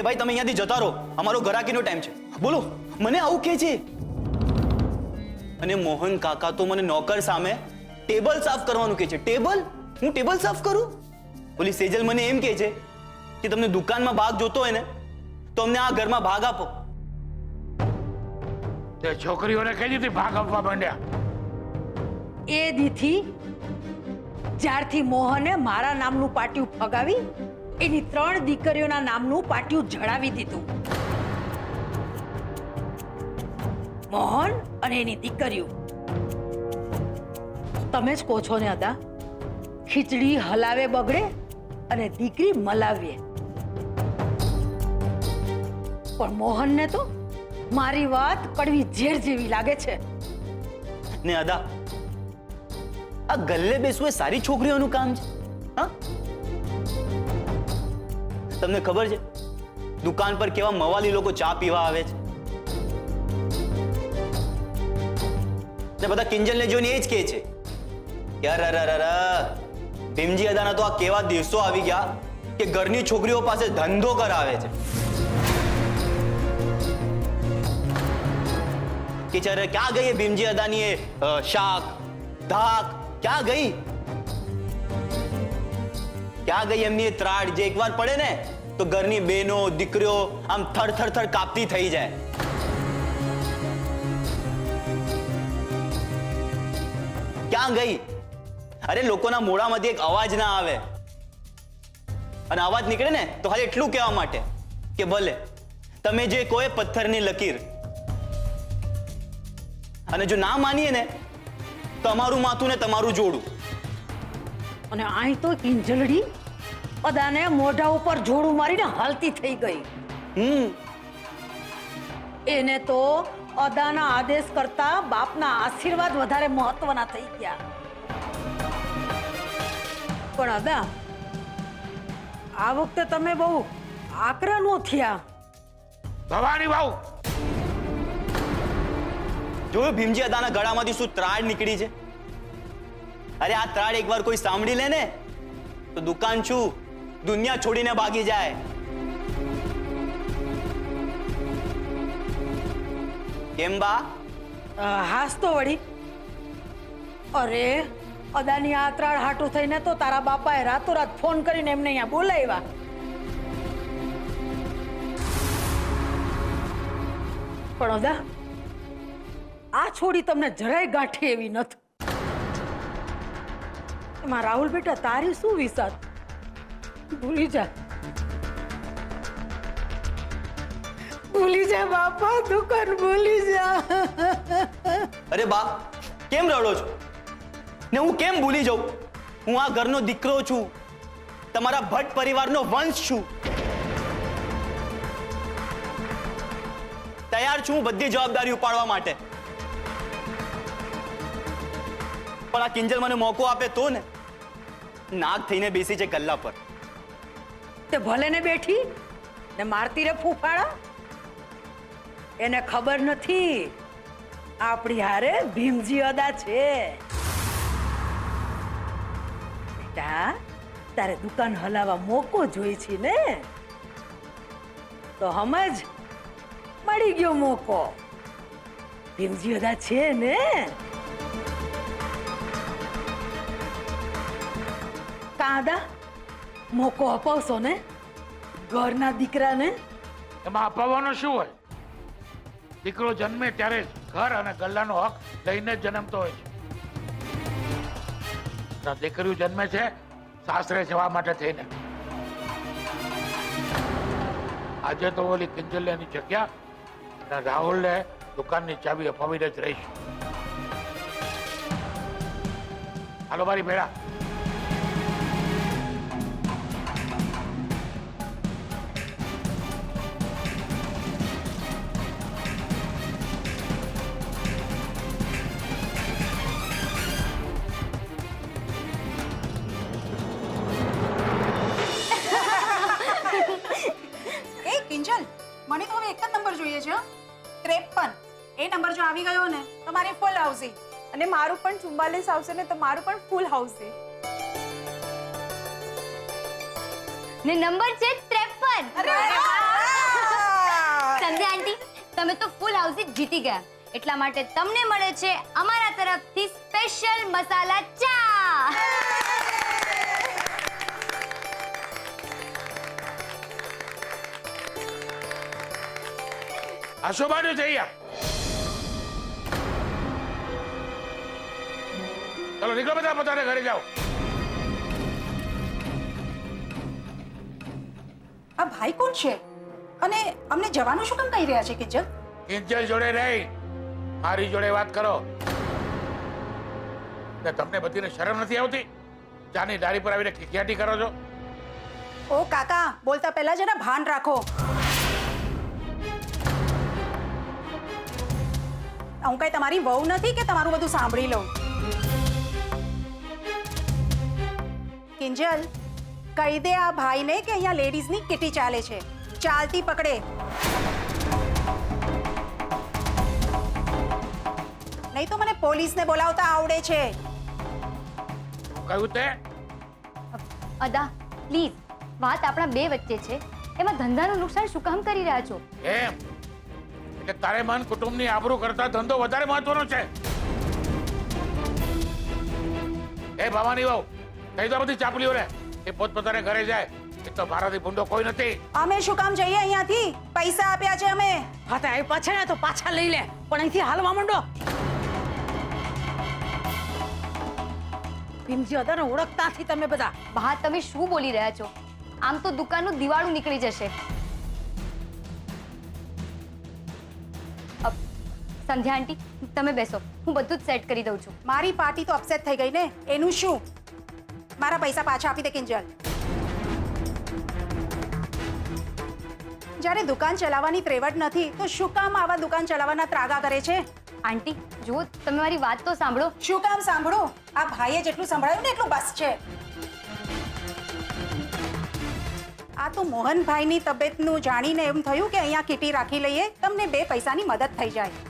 S1: ભાઈ તમે અહીંયાથી જતા રહો, અમારો ઘરાકીનો ટાઈમ છે. બોલો, મને આવું કહે છે. અને મોહન કાકા તો મને નોકર સામે ટેબલ સાફ કરવાનું કહે છે. ટેબલ? હું ટેબલ સાફ કરું? ઓલી સેજલ મને એમ કહે છે કે તમને દુકાનમાં ભાગ જોતો હોય ને તો અમને આ ઘરમાં ભાગ આપો.
S7: તે છોકરીઓને કઈ રીતે ભાગ આપવા માંડ્યા?
S9: એ દીથી જ્યારથી મોહને મારા નામનું પાટિયું ફગાવી એની 3 દીકરીઓના નામનું પાટિયું જડાવી દીધું. મોહન અને એની દીકરીઓ. તમે જ કહો છો ને અદા, ખીચડી હલાવે બગડે અને દીકરી મલાવે. પણ મોહનને તો મારી વાત કડવી ઝેર જેવી લાગે છે.
S1: ને અદા, આ ગલ્લે બેસવું એ સારી છોકરીઓનું કામ છે? હા, તમને ખબર છે દુકાન પર કેવા મવાલી લોકો ચા પીવા આવે છે ને બધા કિંજલને જોઈને એ જ કહે છે કે અરે ભીમજી અદાના તો આ કેવા દિવસો આવી ગયા કે ઘરની છોકરીઓ પાસે ધંધો કરાવે છે. કે ચારે ક્યાં ગઈ ભીમજી અદાની એ શાક ધાક? ક્યાં ગઈ? ક્યાં ગઈ એમની એ ત્રાડ જે એકવાર પડે ને તો ઘરની બહેનો દીકરીઓ આમ થર થર થર કાપતી થઈ જાય? ક્યાં ગઈ? અરે લોકોના મોઢામાંથી એક અવાજ ના આવે, અને અવાજ નીકળે ને તો ખાલી એટલું કહેવા માટે કે ભલે તમે જે કોઈ પથ્થરની લકીર, અને જો ના માનીએ ને તો અમારું માથું ને તમારું જોડું.
S9: અને અહીં તો કિંજલડી અદાને મોઢા ઉપર જોડું મારીને હાલતી થઈ ગઈ. એને તો અદાના આદેશ કરતા બાપના આશીર્વાદ વધારે મહત્વના થઈ ગયા. પણ અદા, આ વખતે તમે બહુ આકરા નો થયા.
S7: ભવાની બહુ
S1: જોયું ભીમજી અદાના ગળામાંથી શું ત્રાડ નીકળી છે? અરે આ ત્રાડ એકવાર કોઈ સાંભળી લે ને તો દુકાન છું દુનિયા છોડીને ભાગી જાય. કેમ બા?
S9: હાસ તો વળી. અરે અદાની આ ત્રાડ હાટું થઈને તો તારા બાપાએ રાતોરાત ફોન કરીને એમને અહીંયા બોલાવ્યા. પણ અદા, આ છોડી તમને જરાય ગાંઠે એવી નથી. એમાં રાહુલ બેટા તારી શું વિસાત? ભૂલી જા, ભૂલી જા બાપા, દુકાન ભૂલી જા.
S1: અરે બા, કેમ રડો છો? ને હું કેમ ભૂલી જાઉં? હું આ ઘરનો દીકરો છું, તમારા ભટ્ટ પરિવારનો વંશ છું. તૈયાર છું બધી જવાબદારી ઉપાડવા માટે. પણ આ કિંજલ મને મોકો આપે તો ને. નાક થઈને બેસી છે ગલ્લા પર.
S9: તે ભલે ને બેઠી ને મારતી રે ફૂફાડા. એને ખબર નથી આપણી હારે ભીમજી અદા છે. બેટા તારે દુકાન હલાવવા મોકો જોઈ છે ને, તો સમજ મળી ગયો મોકો. ભીમજી અદા છે ને. કાદા મોકો અપાવશો ને ઘરના દીકરાને?
S7: એમાં અપાવવાનો શું હોય? દીકરો જન્મે ત્યારે જ ઘર અને ગલ્લાનો હક લઈને જ જન્મતો હોય છે. તો દીકરીઓ જન્મે છે સાસરે જવા માટે થઈને. આજે તો ઓલી કિંજલની જગ્યા અને રાહુલને દુકાનની ચાવી અપાવીને જ રહીશ. હાલો મારી ભેળા.
S10: એ કિંજલ, મને તો હવે એક જ નંબર જોઈએ છે, 53. એ નંબર જો આવી ગયો ને તો મારી ફૂલ હાઉસી.
S11: અને મારું પણ 44 આવશે ને તો મારું પણ ફૂલ હાઉસ છે.
S8: ને નંબર છે 53. સંધ્યા આંટી, તમે તો ફૂલ હાઉસ જીતી ગયા. એટલા માટે તમને મળે છે અમારા તરફથી સ્પેશિયલ મસાલા ચા.
S7: આશોબાનું જઈએ. ચલો નીકળો બધા પોતાને ઘરે જાઓ.
S10: આ ભાઈ કોણ છે અને અમને જવાનું શું કામ કહી રહ્યા છે કિંજલ?
S7: કિંજલ જોડે નહીં, મારી જોડે વાત કરો. ને તમને બધીને શરમ નથી આવતી? ચાની ડારી પર આવીને ખીખિયાટી કરો છો.
S10: ઓ કાકા, બોલતા પહેલા જરા ભાન રાખો. હું કઈ તમારી વહુ નથી કે તમારું બધું સાંભળી લઉં. કિંજલ, કહી દે આ ભાઈને કે અહીંયા લેડીઝની કિટી ચાલે છે. ચાલતી પકડે. નહીં તો મને પોલીસને બોલાવતા આવડે છે.
S7: કહ્યું તે
S8: અદા પ્લીઝ, વાત આપણા બે વચ્ચે છે, એમાં ધંધાનું નુકસાન શું કામ કરી રહ્યા છો?
S7: એમ એટલે તારે મન કુટુંબની આબરૂ કરતા ધંધો વધારે મહત્વનો છે? એ ભવાની વહુ, કહી દો બધી ચાપલીઓને એ પોતપોતાને ઘરે જાય. એ તો મારાથી ભૂંડો કોઈ નથી.
S10: અમે શું કામ જઈએ અહીંયાથી? પૈસા આપ્યા છે અમે.
S9: હા તો આવી પાછળ ને તો પાછા લઈ લે, પણ અહીંથી હાલવા માંડો. ભીમજી અદાને ઓળખતા નથી તમે બધા.
S8: બા, તમે શું બોલી રહ્યા છો? આમ તો દુકાનનું દિવાળું નીકળી જશે. સંધ્યા આંટી, તમે બેસો, હું બધું જ સેટ કરી દઉં છું.
S10: મારી પાર્ટી તો અપસેટ થઈ ગઈ ને, એનું શું? મારા પૈસા પાછા આપી દે કિંજલ. જ્યારે દુકાન ચલાવવાની ત્રેવડ નથી તો શું કામ આવા દુકાન ચલાવવાના ત્રાગા કરે છે?
S8: આંટી જુઓ, તમે મારી વાત તો સાંભળો.
S10: શું કામ સાંભળો? આ ભાઈએ જેટલું સંભળાયું ને એટલું બસ છે. આ તો મોહનભાઈની તબિયતનું જાણીને એમ થયું કે અહીંયા કીટી રાખી લઈએ, તમને 2 પૈસાની મદદ થઈ જાય.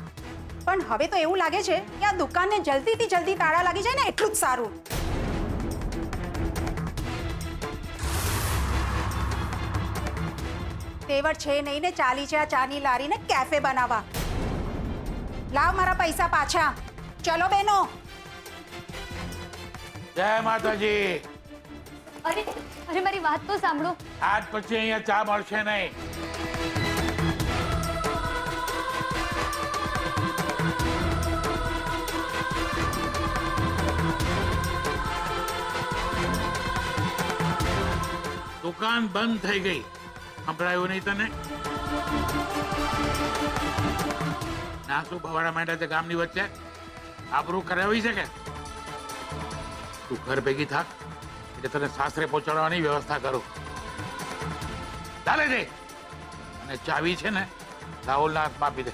S10: પણ હવે તો એવું લાગે છે કે આ દુકાનને જલ્દીથી જલ્દી તાળા લાગી જાય ને એટલું જ સારું. તેવડ છે નહીં ને ચાલી છે આ ચાની લારીને કેફે બનાવવા. લાવ મારા પૈસા પાછા. ચલો બેનો.
S7: જય માતાજી.
S8: અરે અરે, મારી વાત તો સાંભળો.
S7: આજ પછી અહીંયા ચા મળશે નહીં. દુકાન બંધ થઈ ગઈ. સંભળાયું નહીં તને? ના શું ભવાડા માંડ્યા છે ગામની વચ્ચે? આબરૂ કરાવી છે કે? તું ઘર ભેગી થાક એટલે તને સાસરે પહોંચાડવાની વ્યવસ્થા કરું. ચાલે છે. અને ચાવી છે ને રાહુલના હાથમાં આપી દે.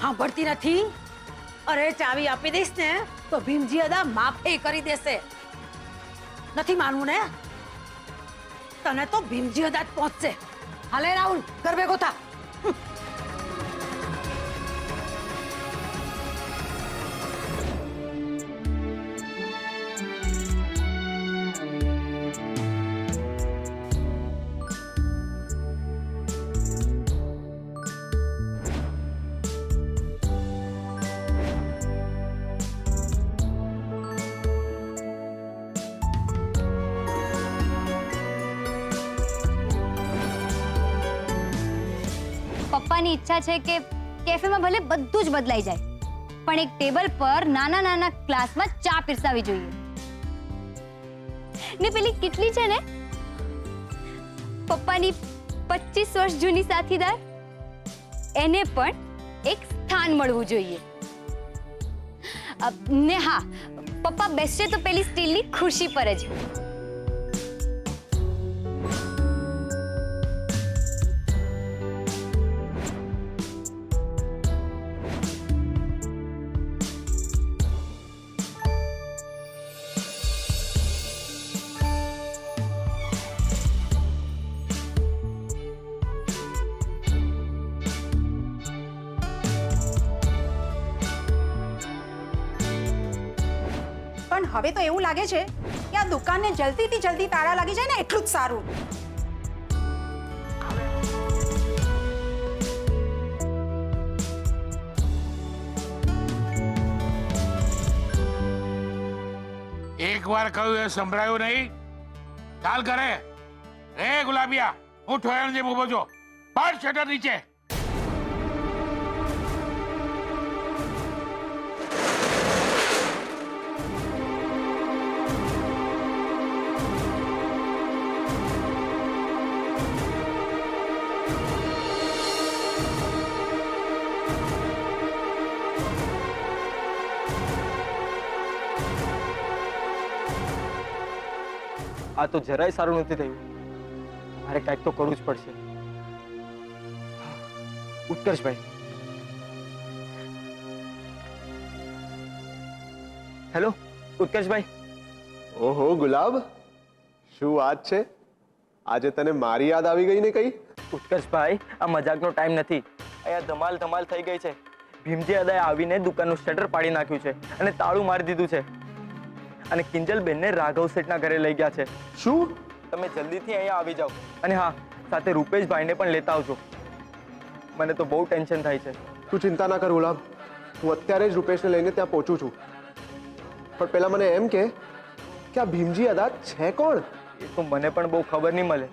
S9: સાંભળતી નથી? અરે ચાવી આપી દઈશ ને તો ભીમજી અદા માફી કરી દેશે. નથી માનવું ને? તને તો ભીમજી અદા જ પહોંચશે. હાલે રાહુલ, ઘર ભેગો થા.
S8: પપ્પાની ઈચ્છા છે કે કેફેમાં ભલે બધું જ બદલાઈ જાય, પણ એક ટેબલ પર નાના નાના ગ્લાસમાં ચા પીરસાવી જોઈએ. ને પેલી કેટલી છે ને, પપ્પાની 25 વર્ષ જૂની સાથીદાર, એને પણ એક સ્થાન મળવું જોઈએ. ને હા, પપ્પા બેસશે તો પેલી સ્ટીલની ખુરશી પર જ.
S10: પણ હવે તો એવું લાગે છે કે આ દુકાનને જલ્દીથી જલ્દી તાળા લાગી જાય ને એટલું જ સારું.
S7: એક વાર કહ્યું એ સંભળાયું નહીં? ચાલ કરે. એ ગુલાબિયા, હું ઠોયણ જેમ ઉભો છો. પાડ શટર નીચે.
S3: આ તો જરાય સારું નથી થયું. મારે કાંઈક તો કરવું જ પડશે. ઉત્કર્ષભાઈ, હેલો ઉત્કર્ષભાઈ.
S6: ઓહો ગુલાબ, શું વાત છે? આજે તને મારી યાદ આવી ગઈ ને કઈ?
S3: ઉત્કર્ષભાઈ, આ મજાકનો ટાઈમ નથી. અહીંયા ધમાલ ધમાલ થઈ ગઈ છે. ભીમજી અદાએ આવીને દુકાનનું શટર પાડી નાખ્યું છે અને તાળું મારી દીધું છે. અને કિંજલબેનને રાઘવ શેઠના ઘરે લઈ ગયા છે.
S6: શું?
S3: તમે જલ્દીથી અહીંયા આવી જાઓ. અને હા, સાથે રૂપેશભાઈને પણ લેતા આવજો. મને તો બહુ ટેન્શન થાય છે.
S6: તું ચિંતા ના કર ગુલાબ, હું અત્યારે જ રૂપેશને લઈને ત્યાં પહોંચું છું. પણ પહેલા મને એમ કે આ ભીમજી અદા છે કોણ?
S3: એ તો મને પણ બહુ ખબર નહીં મળે,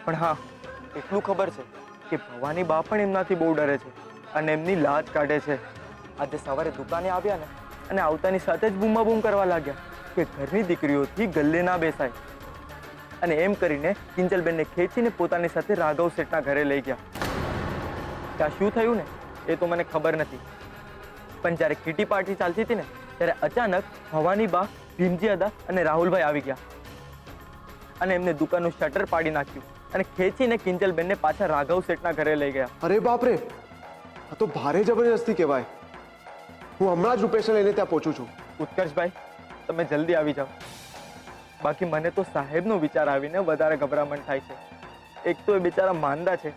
S3: પણ હા એટલું ખબર છે કે ભવાની બા પણ એમનાથી બહુ ડરે છે અને એમની લાજ કાઢે છે. આજે સવારે દુકાને આવ્યા ને અને આવતાની સાથે જ બૂમાબૂમ કરવા લાગ્યા કે ઘરની દીકરીઓથી ગલ્લે ના બેસાય. અને એમ કરીને કિંજલબેનને ખેંચીને પોતાની સાથે રાઘવ શેઠના ઘરે લઈ ગયા. ત્યાં શું થયું ને એ તો મને ખબર નથી, પણ જ્યારે કીટી પાર્ટી ચાલતી હતી ને ત્યારે અચાનક ભવાની બા, ભીમજી અદા અને રાહુલભાઈ આવી ગયા અને એમને દુકાનનું શટર પાડી નાખ્યું અને ખેંચીને કિંજલબેનને પાછા રાઘવ શેઠના ઘરે લઈ ગયા.
S6: અરે બાપરે, આ તો ભારે જબરજસ્તી કહેવાય. હું હમણાં જ રૂપેશને લઈને ત્યાં પહોંચું છું.
S3: ઉત્કર્ષભાઈ, તમે જલ્દી આવી જાઓ. બાકી મને તો સાહેબનો વિચાર આવીને વધારે ગભરામણ થાય છે. એક તો એ બિચારા માંદા છે,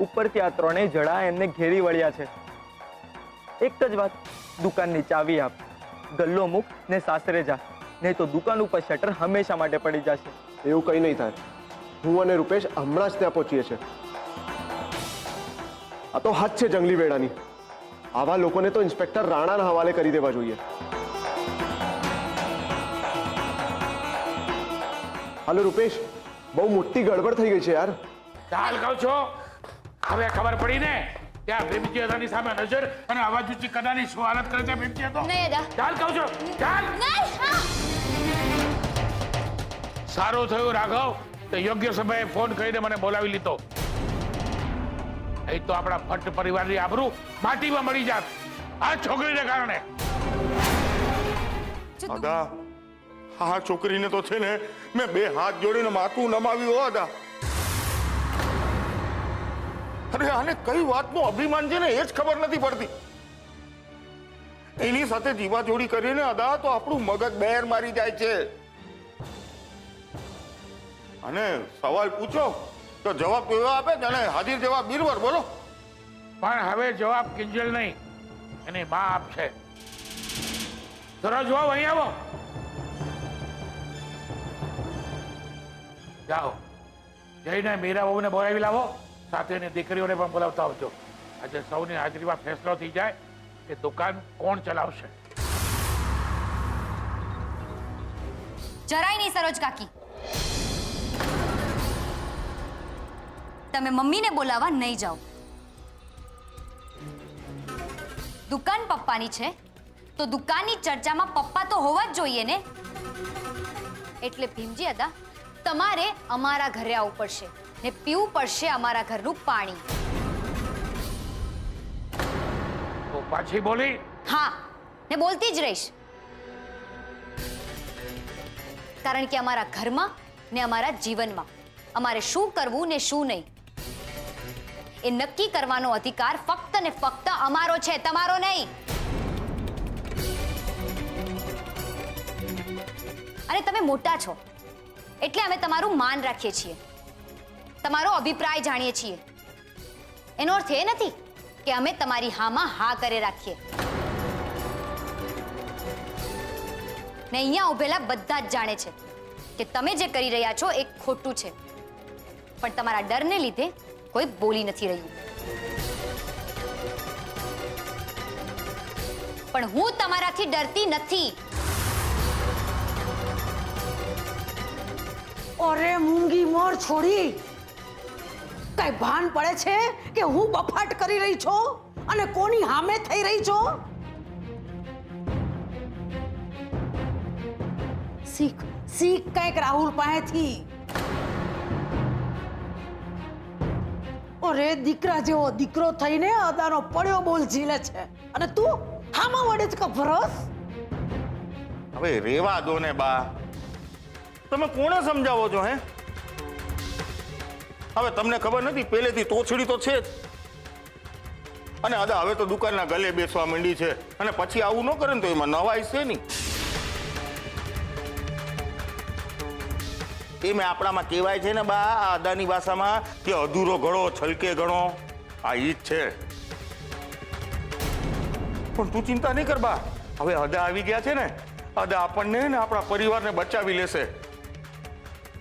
S3: ઉપરથી આ ત્રણેય જડા એમને ઘેરી વળ્યા છે. એક જ વાત, દુકાનની ચાવી આપ, ગલ્લો મૂક ને સાસરે જા, નહીં તો દુકાન ઉપર શટર હંમેશા માટે પડી જશે.
S6: એવું કંઈ નહીં થાય. હું અને રૂપેશ હમણાં જ ત્યાં પહોંચીએ છીએ. આ તો હદ છે જંગલી વેડાની. આવા લોકોને તો ઇન્સ્પેક્ટર રાણાના હવાલે કરી દેવા જોઈએ. હાલો રૂપેશ, બહુ મોટી ગડબડ થઈ ગઈ છે યાર.
S7: ચાલ કહું છો. હવે ખબર પડી ને ત્યાં ભીમજી અદાની સામે નજર અને અવાજ ઊંચી કરનારની શું હાલત કરે છે ભીમજી અદા.
S8: નહીં અદા.
S7: ચાલ કહું છો, ચાલ. સારું થયું રાઘવ, તે યોગ્ય સમયે ફોન કરીને મને બોલાવી લીધો. અહીં તો આપણા ભટ્ટ પરિવારની આબરૂ માટીમાં મળી જાત આ છોકરીને કારણે.
S12: અદા, હા છોકરીને તો છે ને મેં બે હાથ જોડીને માથું નમાવ્યું હતા. અરે આને કઈ વાતનું અભિમાન છે ને એ જ ખબર નથી પડતી. એની સાથે જીવા જોડી કરીને અદા તો આપણું મગજ બેર મારી જાય છે. અને સવાલ પૂછો તો જવાબ એવો આપે જાણે હાજર જવાબ બીરવર. બોલો.
S7: પણ હવે જવાબ કિંજલ નહીં, એની મા આપશે. જરા જો અહીં આવો. જાઓ, જઈને મીરા બહુને બોલાવી લાવો, સાથે એની દીકરીઓને પણ બોલાવતા આવજો. આજે સૌની હાજરીમાં ફેસલો થઈ જાય કે દુકાન કોણ ચલાવશે.
S8: જરાય નહીં સરોજ કાકી, તમે મમ્મીને બોલાવવા નહીં જાઓ. દુકાન પપ્પાની છે તો દુકાનની ચર્ચામાં પપ્પા તો હોવા જ જોઈએ ને. એટલે ભીમજી દાદા, તમારે અમારા ઘરે આવવું પડશે ને પીવું પડશે અમારા ઘરનું પાણી.
S7: તો પાછી બોલી.
S8: હા, ને બોલતી જ રહીશ. કારણ કે અમારા ઘરમાં ને અમારા જીવનમાં અમારે શું કરવું ને શું નહીં એ નક્કી કરવાનો અધિકાર ફક્ત ને ફક્ત અમારો છે, તમારો નહીં. અને તમે મોટા છો એટલે અમે તમારું માન રાખીએ છીએ, તમારો અભિપ્રાય જાણીએ છીએ. એનો અર્થ એ નથી કે અમે તમારી હામાં હા કરે રાખીએ. ને અહીંયા ઉભેલા બધા જ જાણે છે કે તમે જે કરી રહ્યા છો એ ખોટું છે, પણ તમારા ડરને લીધે કોઈ બોલી નથી રહ્યું. પણ હું તમારાથી ડરતી નથી.
S9: અરે મૂંગી મોર છોડી, કઈ ભાન પડે છે કે હું બફાટ કરી રહી છું અને કોની સામે થઈ રહી છું? શીખ શીખ કઈક રાહુલ પાસેથી. અરે દીકરા જેવો દીકરો થઈને અદાનો પડ્યો બોલ ઝીલે છે અને તું હામાં વડે જ કભરસ.
S12: હવે રેવા દો ને બા, તમે કોને સમજાવો છો હે? હવે તમને ખબર નથી, પહેલેથી તોછડી તો છે જ. અને અદા હવે તો દુકાનના ગલે બેસવા માંડી છે, અને પછી આવું ન કરે ને તો એમાં નવાઈ છે નહીં. એ મેં આપણામાં કહેવાય છે ને બા, આ અદાની ભાષામાં કે અધૂરો ઘડો છલકે ઘણો. આ ઈ જ છે. પણ તું ચિંતા નહીં કર બા, હવે અદા આવી ગયા છે ને, અદા આપણને ને આપણા પરિવારને બચાવી લેશે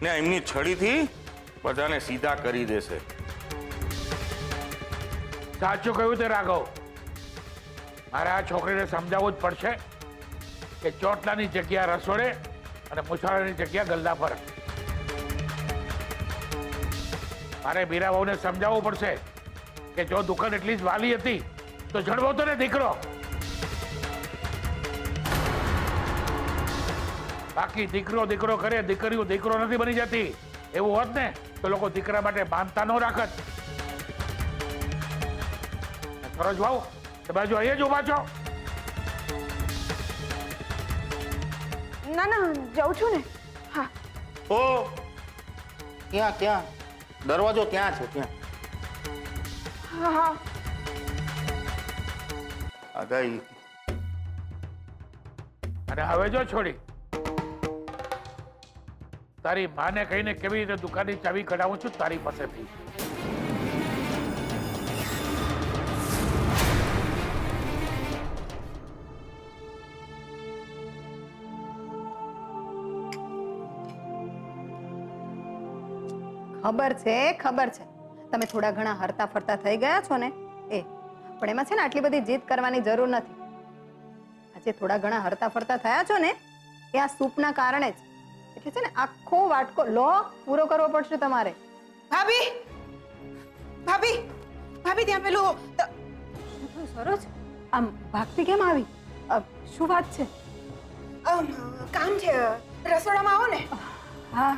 S12: ને એમની છડીથી બધાને સીધા કરી દેશે.
S7: સાચું કહ્યું તે રાઘવ. મારે આ છોકરીને સમજાવવું જ પડશે કે ચોટલાની જગ્યા રસોડે અને મુસાળાની જગ્યા ગલ્લા પર. મારે મીરાબાઉને સમજાવવું પડશે કે જો દુકાન એટલી જ વાલી હતી તો જડવો તો ને દીકરો. બાકી દીકરો દીકરો કરે, દીકરીઓ દીકરો નથી બની જતી. એવું હોત ને તો લોકો દીકરા માટે માનતા ન રાખત. સરોજ ભાવ, એ બાજુ અહીંયા જ ઉભા છો?
S11: ના ના, જાઉં છું ને. હા.
S12: ઓ ક્યાં ક્યાં? દરવાજો ત્યાં છે, ત્યાં.
S11: હા હા.
S12: અદા ઈ
S7: અને હવે જો છોડી, તારી માને કહીને કેવી રીતે દુકાનની ચાવી કઢાવું છું તારી પાસેથી.
S11: ખબર છે તમે થોડા ઘણા હરતા ફરતા થઈ ગયા છો ને એ, પણ એમાં છે ને આટલી બધી જીદ કરવાની જરૂર નથી. આજે થોડા ઘણા હરતા ફરતા થયા છો ને એ આ સૂપના કારણે જ. એટલે છે ને આખો વાટકો લો પૂરો કરવો પડશે તમારે.
S10: ભાભી ભાભી ભાભી ત્યાં પેલું
S11: સરોજ, આમ ભાગતી કેમ આવી? શું વાત છે?
S10: કામ છે, રસોડામાં આવો ને.
S11: હા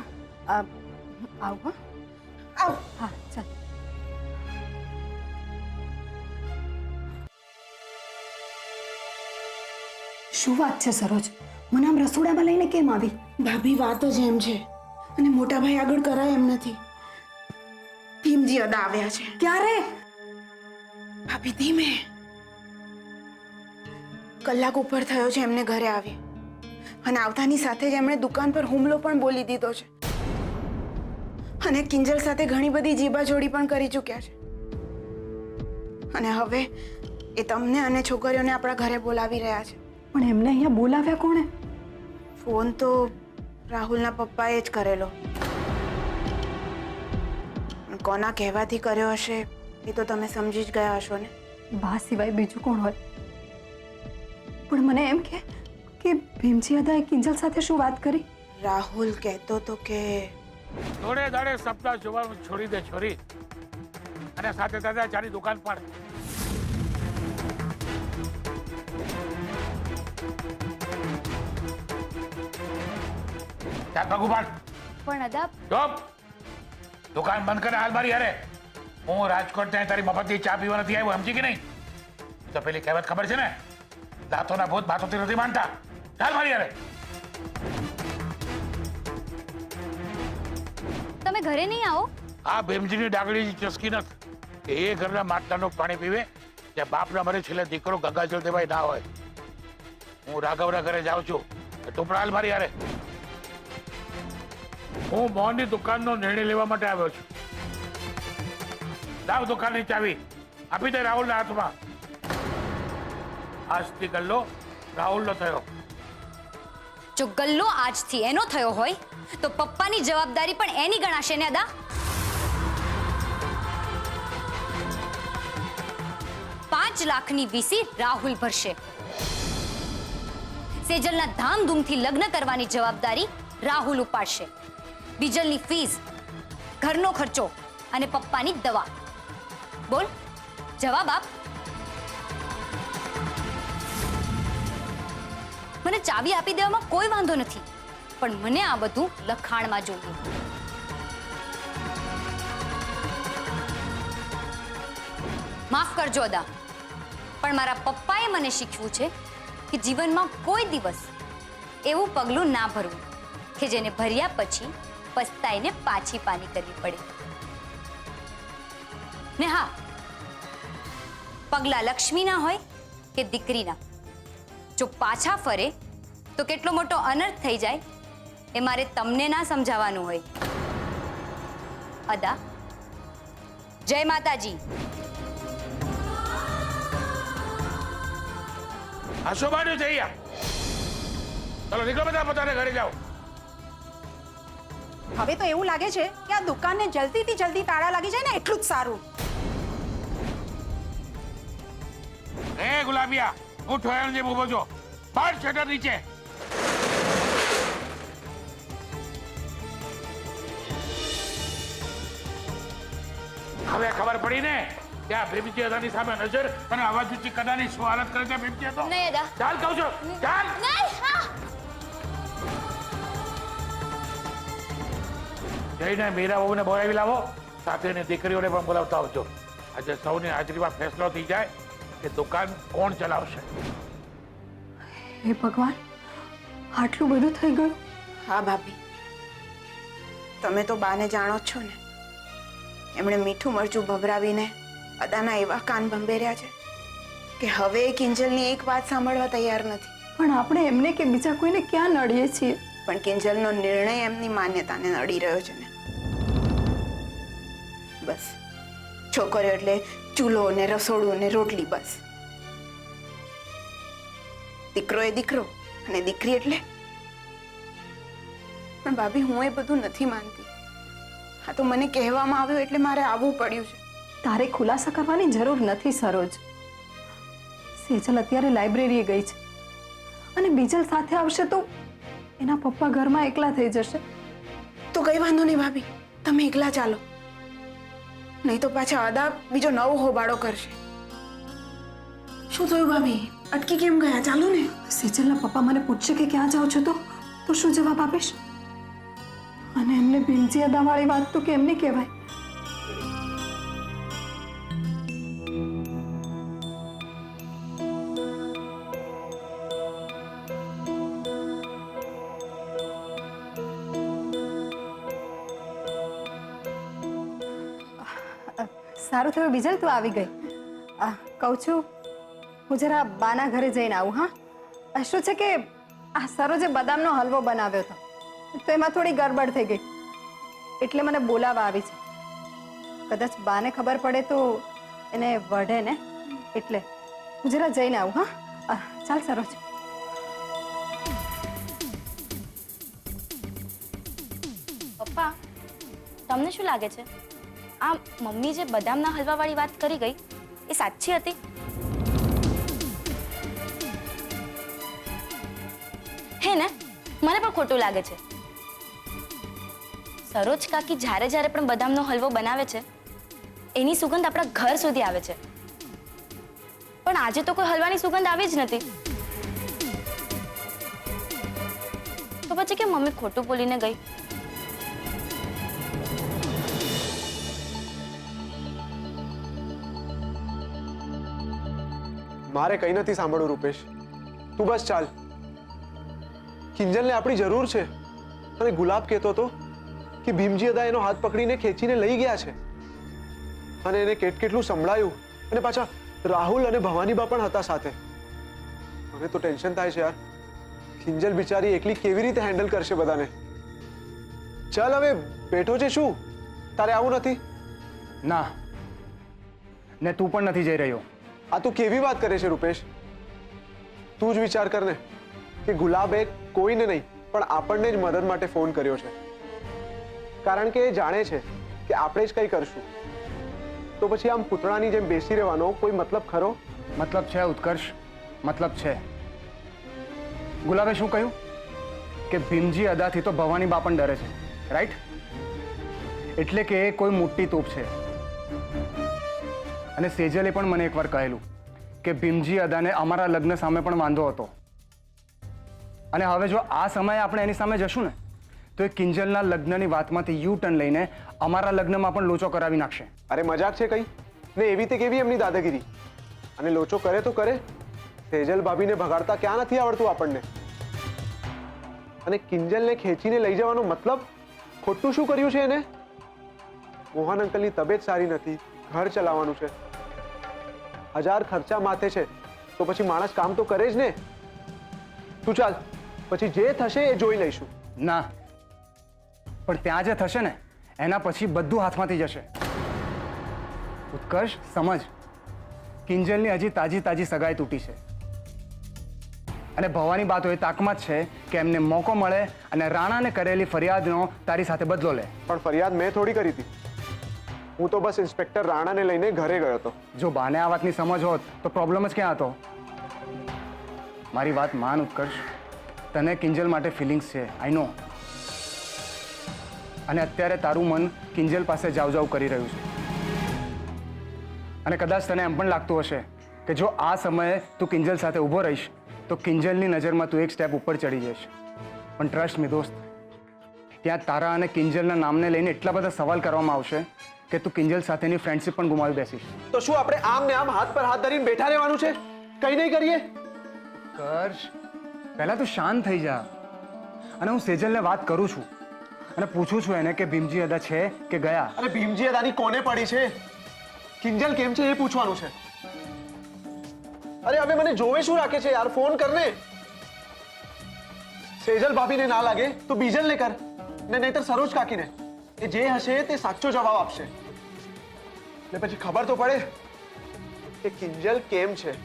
S11: આવો.
S10: આવો.
S11: હા ચાલ. શું વાત છે સરોજ? મને આમ રસોડામાં લઈને કેમ આવી?
S10: ભાભી વાત જ એમ છે અને મોટા ભાઈ આગળ કરાય એમ નથી. ભીમજી અદા આવ્યા છે.
S11: ક્યારે?
S10: ભાભી ધીમે. કલાક ઉપર થયો છે એમને ઘરે આવે અને આવતાની સાથે જ એમણે દુકાન પર હુમલો પણ બોલી દીધો છે અને કિંજલ સાથે ઘણી બધી જીબાજોડી પણ કરી ચૂક્યા છે. અને હવે એ તમને અને છોકરીઓને આપણા ઘરે બોલાવી રહ્યા છે.
S11: પણ એમને અહીંયા બોલાવ્યા કોણે?
S10: ફોન તો રાહુલના પપ્પાએ જ કરેલો. કોના કહેવાથી કર્યો હશે એ તો તમે સમજી જ ગયા હશો ને.
S11: બા સિવાય બીજું કોણ હોય? પણ મને એમ કે ભીમજી દાદાએ કિંજલ સાથે શું વાત કરી?
S10: રાહુલ કહેતો તો કે
S7: દોડે દાડે સપ્તાહ જોવાનું છોડી દે છોરી, અને સાથે સાથે ચાની દુકાન પણ. ચાલ પગ ઉપાડ.
S8: પણ અદા
S7: ચૂપ. દુકાન બંધ કરે હાલ મારી હારે. હું રાજકોટ ત્યાં તારી મફતની ચા પીવા નથી આવ્યો, સમજી કે નહીં? તો પેલી કહેવત ખબર છે ને, દાંતોના ભૂત બાતોથી નથી માનતા. ચાલ મારી હારે.
S8: તમે ઘરે નહીં આવો?
S7: આ ભીમજીની ડાગડી ચસકી નથી કે એ ઘરના માટલાનું પાણી પીવે ત્યાં બાપના મરે છેલ્લે દીકરો ગંગાજળ દેવાય ના હોય. હું રાઘવના ઘરે જાઉં છું. ટુકડા હાલ મારી હારે. હું મોહનની દુકાનનો નિર્ણય લેવા માટે આવ્યો છું. લાવ દુકાનની ચાવી, આપી દે રાહુલના હાથમાં. આજથી ગલ્લો રાહુલનો થયો.
S8: જો ગલ્લો આજથી એનો થયો હોય તો પપ્પાની જવાબદારી પણ એની ગણાશે ને અદા? 5 લાખની વીસી રાહુલ ભરશે. સેજલના ધામધૂમથી લગ્ન કરવાની જવાબદારી રાહુલ ઉપાડશે. બીજલની ફીસ, ઘરનો ખર્ચો અને પપ્પાની દવા. બોલ, જવાબ આપ. મને ચાવી આપી દેવામાં કોઈ વાંધો નથી, પણ મને આ બધું લખાણમાં જોઈએ. માફ કરજો અદા, પણ મારા પપ્પાએ મને શીખવ્યું છે કે જીવનમાં કોઈ દિવસ એવું પગલું ના ભરવું કે જેને ભર્યા પછી પસ્તાઈને પાછી પાની કરવી પડે. ને હા, પગલા લક્ષ્મીના હોય કે દીકરીના, જો પાછા ફરે તો કેટલો મોટો અનર્થ થઈ જાય એ મારે તમને ના સમજાવવાનું હોય. અદા, જય માતાજી.
S7: આ શું બાજુ જઈ આપ. ચલો નીકળો બધા પોતાને ઘરે જાઓ.
S10: હવે તો એવું લાગે છે કે આ દુકાનને જલ્દીથી જલ્દી તાળા લાગી જાય ને એટલું જ સારું.
S7: એ ગુલાબિયા, હું ઠોયાણ જેમ ઉભો છો. બાર શટર નીચે. હવે ખબર પડી ને કે આ ભીમજી અદાની સામે નજર અને અવાજ ઊંચી કરવાની શું હાલત કરે છે ભીમજી તો.
S8: નહીં અદા.
S7: ચાલ કહું છું, ચાલ.
S8: નહીં. હા.
S7: જઈને મીરા બહુને બોલાવી લાવો, સાથે એની દીકરીઓને પણ બોલાવતા આવજો. આજે સૌની હાજરીમાં ફેસલો થઈ જાય કે દુકાન કોણ ચલાવશે.
S11: હે ભગવાન, આટલું બધું થઈ ગયું?
S10: હા ભાભી, તમે તો બાને જાણો જ છો ને, એમણે મીઠું મરચું ભભરાવીને અદાના એવા કાન ભંભેર્યા છે કે હવે એ કિંજલની એક વાત સાંભળવા તૈયાર નથી.
S11: પણ આપણે એમને કે બીજા કોઈને ક્યાં નડીએ છીએ?
S10: પણ કિંજલનો નિર્ણય એમની માન્યતાને નડી રહ્યો છે ને. બસ, છોકરીઓ એટલે ચૂલો ને રસોડું ને રોટલી, બસ. દીકરો એ દીકરો અને દીકરી એટલે. પણ ભાભી, હું એ બધું નથી માનતી. આ તો મને કહેવામાં આવ્યું એટલે મારે આવવું પડ્યું છે.
S11: તારે ખુલાસા કરવાની જરૂર નથી સરોજ. સેજલ અત્યારે લાઇબ્રેરીએ ગઈ છે અને બીજલ સાથે આવશે તો એના પપ્પા ઘરમાં એકલા થઈ જશે.
S10: તો કઈ વાંધો નહીં ભાભી, તમે એકલા ચાલો, નહીં તો પાછા અદા બીજો નવો હોબાળો કરશે. શું થયું ભાભી, અટકી કેમ ગયા? ચાલો ને.
S11: સેજલના પપ્પા મને પૂછશે કે ક્યાં જાઓ છો તો શું જવાબ આપીશ? અને એમને ભીમજી અદાવાળી વાત તો કેમ નહીં કહેવાય? સારું થયું બીજલ તું આવી ગઈ. કહું છું હું જરા બાના ઘરે જઈને આવું. હા, શું છે કે આ સરોજે બદામનો હલવો બનાવ્યો હતો તો એમાં થોડી ગડબડ થઈ ગઈ એટલે મને બોલાવવા આવી છે. કદાચ બાને ખબર પડે તો એને વઢે ને, એટલે હું જરા જઈને આવું. હા, ચાલ સરોજ.
S13: પપ્પા, તમને શું લાગે છે આ મમ્મી જે બદામના હલવાવાળી વાત કરી ગઈ એ સાચી હતી? હે ને? મને પણ ખોટું લાગે છે. સરોજ કાકી જ્યારે જ્યારે પણ બદામનો હલવો બનાવે છે એની સુગંધ આપણા ઘર સુધી આવે છે, પણ આજે તો કોઈ હલવાની સુગંધ આવી જ નથી. તો પછી કે મમ્મી ખોટું બોલીને ગઈ?
S6: મારે કંઈ નથી સાંભળવું રૂપેશ, તું બસ ચાલ. કિંજલને આપણી જરૂર છે. અને ગુલાબ કહેતો હતો કે ભીમજી અદા એનો હાથ પકડીને ખેંચીને લઈ ગયા છે અને એને કેટલું સંભળાયું. અને પાછા રાહુલ અને ભવાનીબા પણ હતા સાથે. મને તો ટેન્શન થાય છે યાર, કિંજલ બિચારી એકલી કેવી રીતે હેન્ડલ કરશે બધાને. ચાલ હવે બેઠો છે, શું તારે આવું નથી?
S5: ના, ને તું પણ નથી જઈ રહ્યો.
S6: આ તું કેવી વાત કરે છે રૂપેશ? તું જ વિચાર કર ને કે ગુલાબે કોઈને નહીં પણ આપણને જ મદદ માટે ફોન કર્યો છે, કારણ કે એ જાણે છે કે આપણે જ કંઈ કરશું. તો પછી આમ પૂતળાની જેમ બેસી રહેવાનો કોઈ મતલબ ખરો?
S5: મતલબ છે ઉત્કર્ષ, મતલબ છે. ગુલાબે શું કહ્યું કે ભીમજી અદાથી તો ભવાની બા પણ ડરે છે, રાઈટ? એટલે કે એ કોઈ મોટી તોપ છે. અને સેજલે પણ મને એકવાર કહેલું કે ભીમજી અદાને અમારા લગ્ન સામે પણ વાંધો હતો. અને હવે જો આ સમયે આપણે એની સામે જશું ને તો એ કિંજલના લગ્નની વાતમાંથી યુ ટર્ન લઈને અમારા લગ્નમાં પણ લોચો કરાવી નાખશે.
S6: અરે મજાક છે કઈ? ને એવી તે કેવી એમની દાદાગીરી? અને લોચો કરે તો કરે, સેજલ ભાભીને ભગાડતા ક્યાં નથી આવડતું આપણને. અને કિંજલને ખેંચીને લઈ જવાનો મતલબ? ખોટું શું કર્યું છે એને? મોહન અંકલની તબિયત સારી નથી, ઘર ચલાવવાનું છે, 1000 ખર્ચા માથે છે, તો પછી માણસ કામ તો કરે જ ને. તું ચાલ, પછી જે થશે એ જોઈ લઈશું.
S5: ના, પણ ત્યાં જે થશે ને એના પછી બધું હાથમાંથી જશે. ઉત્કર્ષ સમજ, કિંજલની હજી તાજી સગાઈ તૂટી છે અને ભવાની બાતો એ તાકમાં જ છે કે એમને મોકો મળે અને રાણાને કરેલી ફરિયાદનો તારી સાથે બદલો લે.
S6: પણ ફરિયાદ મેં થોડી કરી હતી, હું તો બસ ઇન્સ્પેક્ટર રાણાને લઈને ઘરે ગયો હતો.
S5: જો બાને આ વાતની સમજ હોત તો પ્રોબ્લેમ જ ક્યાં હતો? મારી વાત માન ઉત્કર્ષ, તને કિંજલ માટે ફિલિંગ્સ છે, આઈ નો. અને અત્યારે તારું મન કિંજલ પાસે જાવ કરી રહ્યું છે. અને કદાચ તને એમ પણ લાગતું હશે કે જો આ સમયે તું કિંજલ સાથે ઊભો રહીશ તો કિંજલની નજરમાં તું એક સ્ટેપ ઉપર ચડી જઈશ. પણ ટ્રસ્ટ મી દોસ્ત, ત્યાં તારા અને કિંજલના નામને લઈને એટલા બધા સવાલ કરવામાં આવશે કે તું કિંજલ સાથેની ફ્રેન્ડશિપ પણ ગુમાવી બેસીશ.
S6: તો શું આપણે આમ ને આમ હાથ પર હાથ ધરીને બેઠા રહેવાનું છે? કઈ નહીં કરીએ?
S5: કર્ષ, પહેલા તું શાંત થઈ જા. અને હું સેજલને વાત કરું છું અને પૂછું છું એને કે ભીમજી અદા છે કે ગયા.
S6: અરે ભીમજી અદાની કોને પડી છે? કિંજલ કેમ છે એ પૂછવાનું છે. અરે હવે મને જોવે શું રાખે છે યાર? ફોન કરને. સેજલ ભાભીને ના લાગે તો બીજલને કર, ને નહીતર સરોજ કાકીને. એ જે હશે તે સાચો જવાબ આપશે. ને પછી ખબર તો પડે કે કિંજલ કેમ છે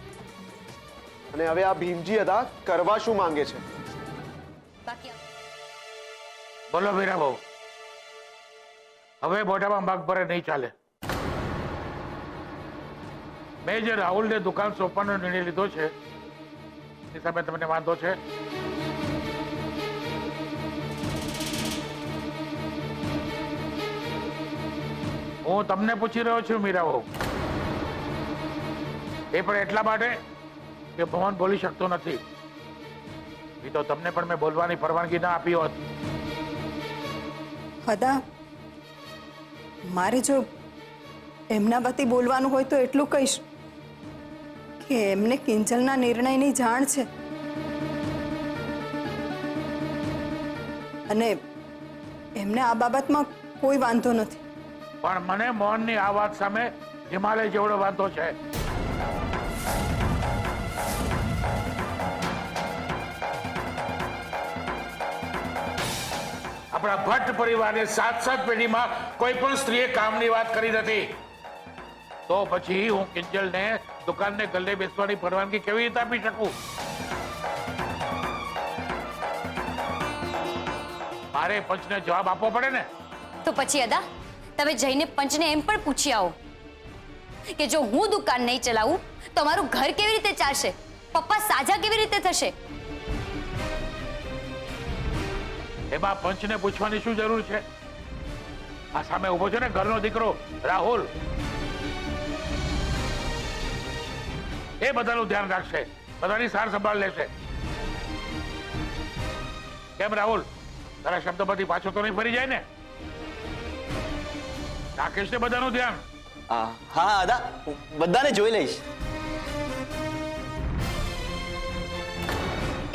S6: અને હવે આ ભીમજી અદા કરવા શું માંગે છે.
S7: બોલો વીરા બહુ, હવે મોઢામાં માગ ભરે નહીં ચાલે. મેં જે રાહુલને દુકાન સોંપવાનો નિર્ણય લીધો છે એ સામે તમને વાંધો છે? હું તમને પૂછી રહ્યો છું મીરા બહુ. એ પણ એટલા માટે કે ભવન બોલી શકતો નથી. એ તો તમને પણ મેં બોલવાની પરવાનગી ના આપી હોત.
S11: હદા, મારે જો એમના વતી બોલવાનું હોય તો એટલું કહીશ કે એમને કિંજલના નિર્ણયની જાણ છે અને એમને આ બાબતમાં કોઈ વાંધો નથી.
S7: પણ મને મોહનની આ વાત સામે હિમાલય જેવડો વાંધો છે. આપણા ભટ્ટ પરિવારની 7 પેઢીમાં કોઈ પણ સ્ત્રીએ કામની વાત કરી નથી. તો પછી હું કિંજલને દુકાનને ગલ્લે બેસવાની પરવાનગી કેવી રીતે આપી શકું? મારે પંચને જવાબ આપવો પડે ને.
S8: તો પછી અદા, તમે જઈને પંચને એમ પણ પૂછી આવો કે જો હું દુકાન નહીં ચલાવું તો મારું ઘર કેવી રીતે ચાલશે? પપ્પા સાજા કેવી રીતે થશે?
S7: એમાં પંચને પૂછવાની શું જરૂર છે? આ સામે ઉભો છે ને ઘરનો દીકરો રાહુલ, એ બધાનું ધ્યાન રાખશે, બધાની સાર સંભાળ લેશે. કેમ રાહુલ, તારા શબ્દ પરથી પાછો તો નહીં ફરી જાય ને? રાકેશ ને બધાનું ધ્યાન.
S1: હા દાદા, હું બધાને જોઈ લઈશ.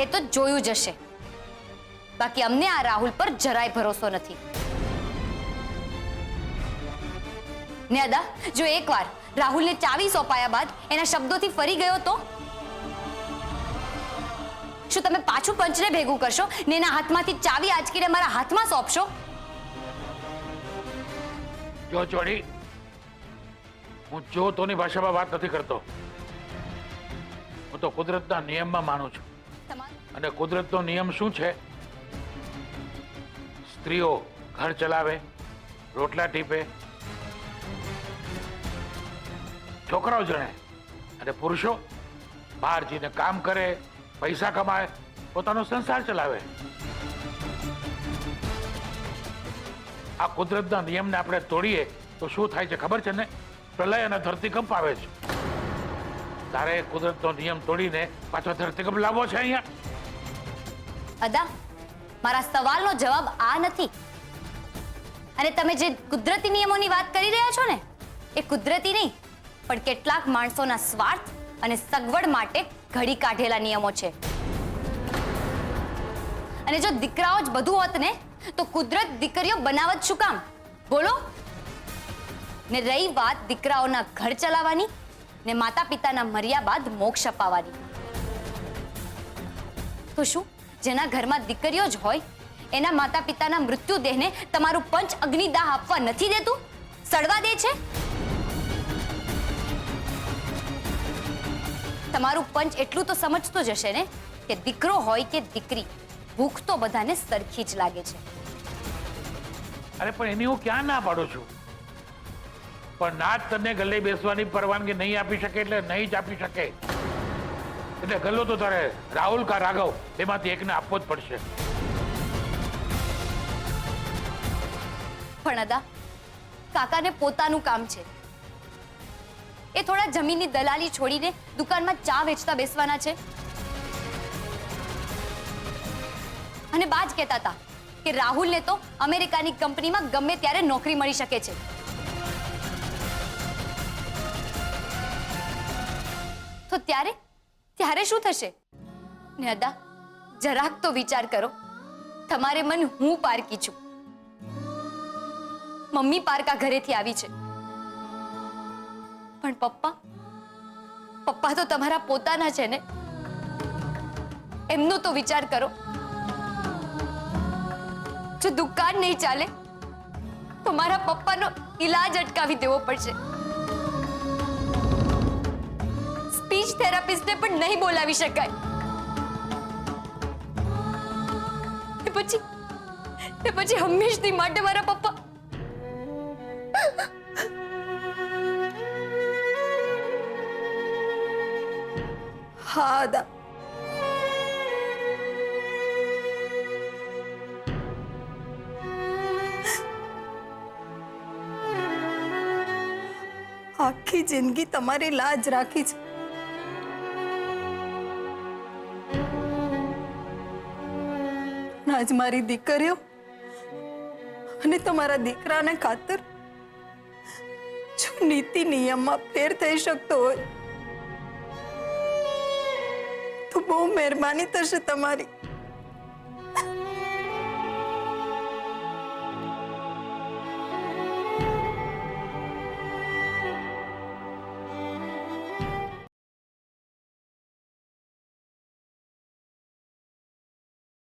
S8: એ તો જોયું જશે. બાકી અમને આ રાહુલ પર જરાય ભરોસો નથી. ને અદા, જો એકવાર રાહુલને ચાવી સોંપાયા બાદ એના શબ્દોથી ફરી ગયો તો શું તમે પાછું પંચને ભેગું કરશો ને એના હાથમાંથી ચાવી આંચકીને મારા હાથમાં સોંપશો?
S7: જો ચોરી, હું જો તોની ભાષામાં વાત નથી કરતો. હું તો કુદરતના નિયમમાં માનું છું. અને કુદરતનો નિયમ શું છે? સ્ત્રીઓ ઘર ચલાવે, રોટલા ટીપે, છોકરાઓ જણે, અને પુરુષો બહાર જઈને કામ કરે, પૈસા કમાય, પોતાનો સંસાર ચલાવે. આ કુદરતના નિયમને આપણે તોડીએ તો શું થાય છે ખબર છે ને? પ્રલય અને ધરતીકંપ આવે છે. તારે કુદરતનો નિયમ તોડીને પાછો ધરતીકંપ લાવવો છે અહીંયા?
S8: અદા, મારા સવાલનો જવાબ આ નથી. અને તમે જે કુદરતી નિયમોની વાત કરી રહ્યા છો ને, એ કુદરતી નહીં, પણ કેટલાક માણસોના સ્વાર્થ અને સગવડ માટે ઘડી કાઢેલા નિયમો છે. અને જો દીકરાઓ જ બધું હોત ને, તો કુદરત દીકરીઓ બનાવત શું કામ? બોલો. ને રહી વાત દીકરાઓના ઘર ચલાવવાની ને માતા પિતાના મર્યા બાદ મોક્ષ અપાવવાની, તો શું જેના ઘરમાં દીકરીઓ જ હોય એના માતા પિતાના મૃત્યુદેહને તમારું પંચ અગ્નિદાહ આપવા નથી દેતું? સડવા દે છે? તમારું પંચ એટલું તો સમજતો જ હશે ને કે દીકરો હોય કે દીકરી, ભૂખ તો બધાને સરખી જ લાગે છે.
S7: અરે પણ એની હું ક્યાં ના પાડું છું? પણ નાથ તને ગલ્લે બેસવાની પરવાનગી નહીં આપી શકે એટલે નહીં જ આપી શકે. એટલે ગલ્લો તો તારે રાહુલ કા રાઘવ એમાંથી એકને આપવો જ પડશે.
S8: પણ અદા, કાકાને પોતાનું કામ છે. એ થોડા જમીનની દલાલી છોડીને દુકાનમાં ચા વેચતા બેસવાના છે. અને બા જ કહેતા હતા કે રાહુલને તો અમેરિકાની કંપનીમાં ગમે ત્યારે નોકરી મળી શકે છે. તો ત્યારે શું થશે? ને અદા, જરાક તો વિચાર કરો. તમારે મન હું પારકી છું, મમ્મી પારકા ઘરેથી આવી છે, પણ પપ્પા તો તમારા પોતાના છે ને. એમનો તો વિચાર કરો. જો દુકાન નહીં ચાલે તો મારા પપ્પાનો ઈલાજ અટકાવી દેવો પડશે. સ્પીચ થેરાપિસ્ટને પણ નહીં બોલાવી શકાય. પછી હંમેશની માટે મારા પપ્પા હા દા, આખી જિંદગી તમારી લાજ રાખી છે. આજ મારી દીકરીઓ અને તમારા દીકરાને ખાતર જો નીતિ નિયમમાં ફેર થઈ શકતો હોય તો બહુ મહેરબાની થશે તમારી.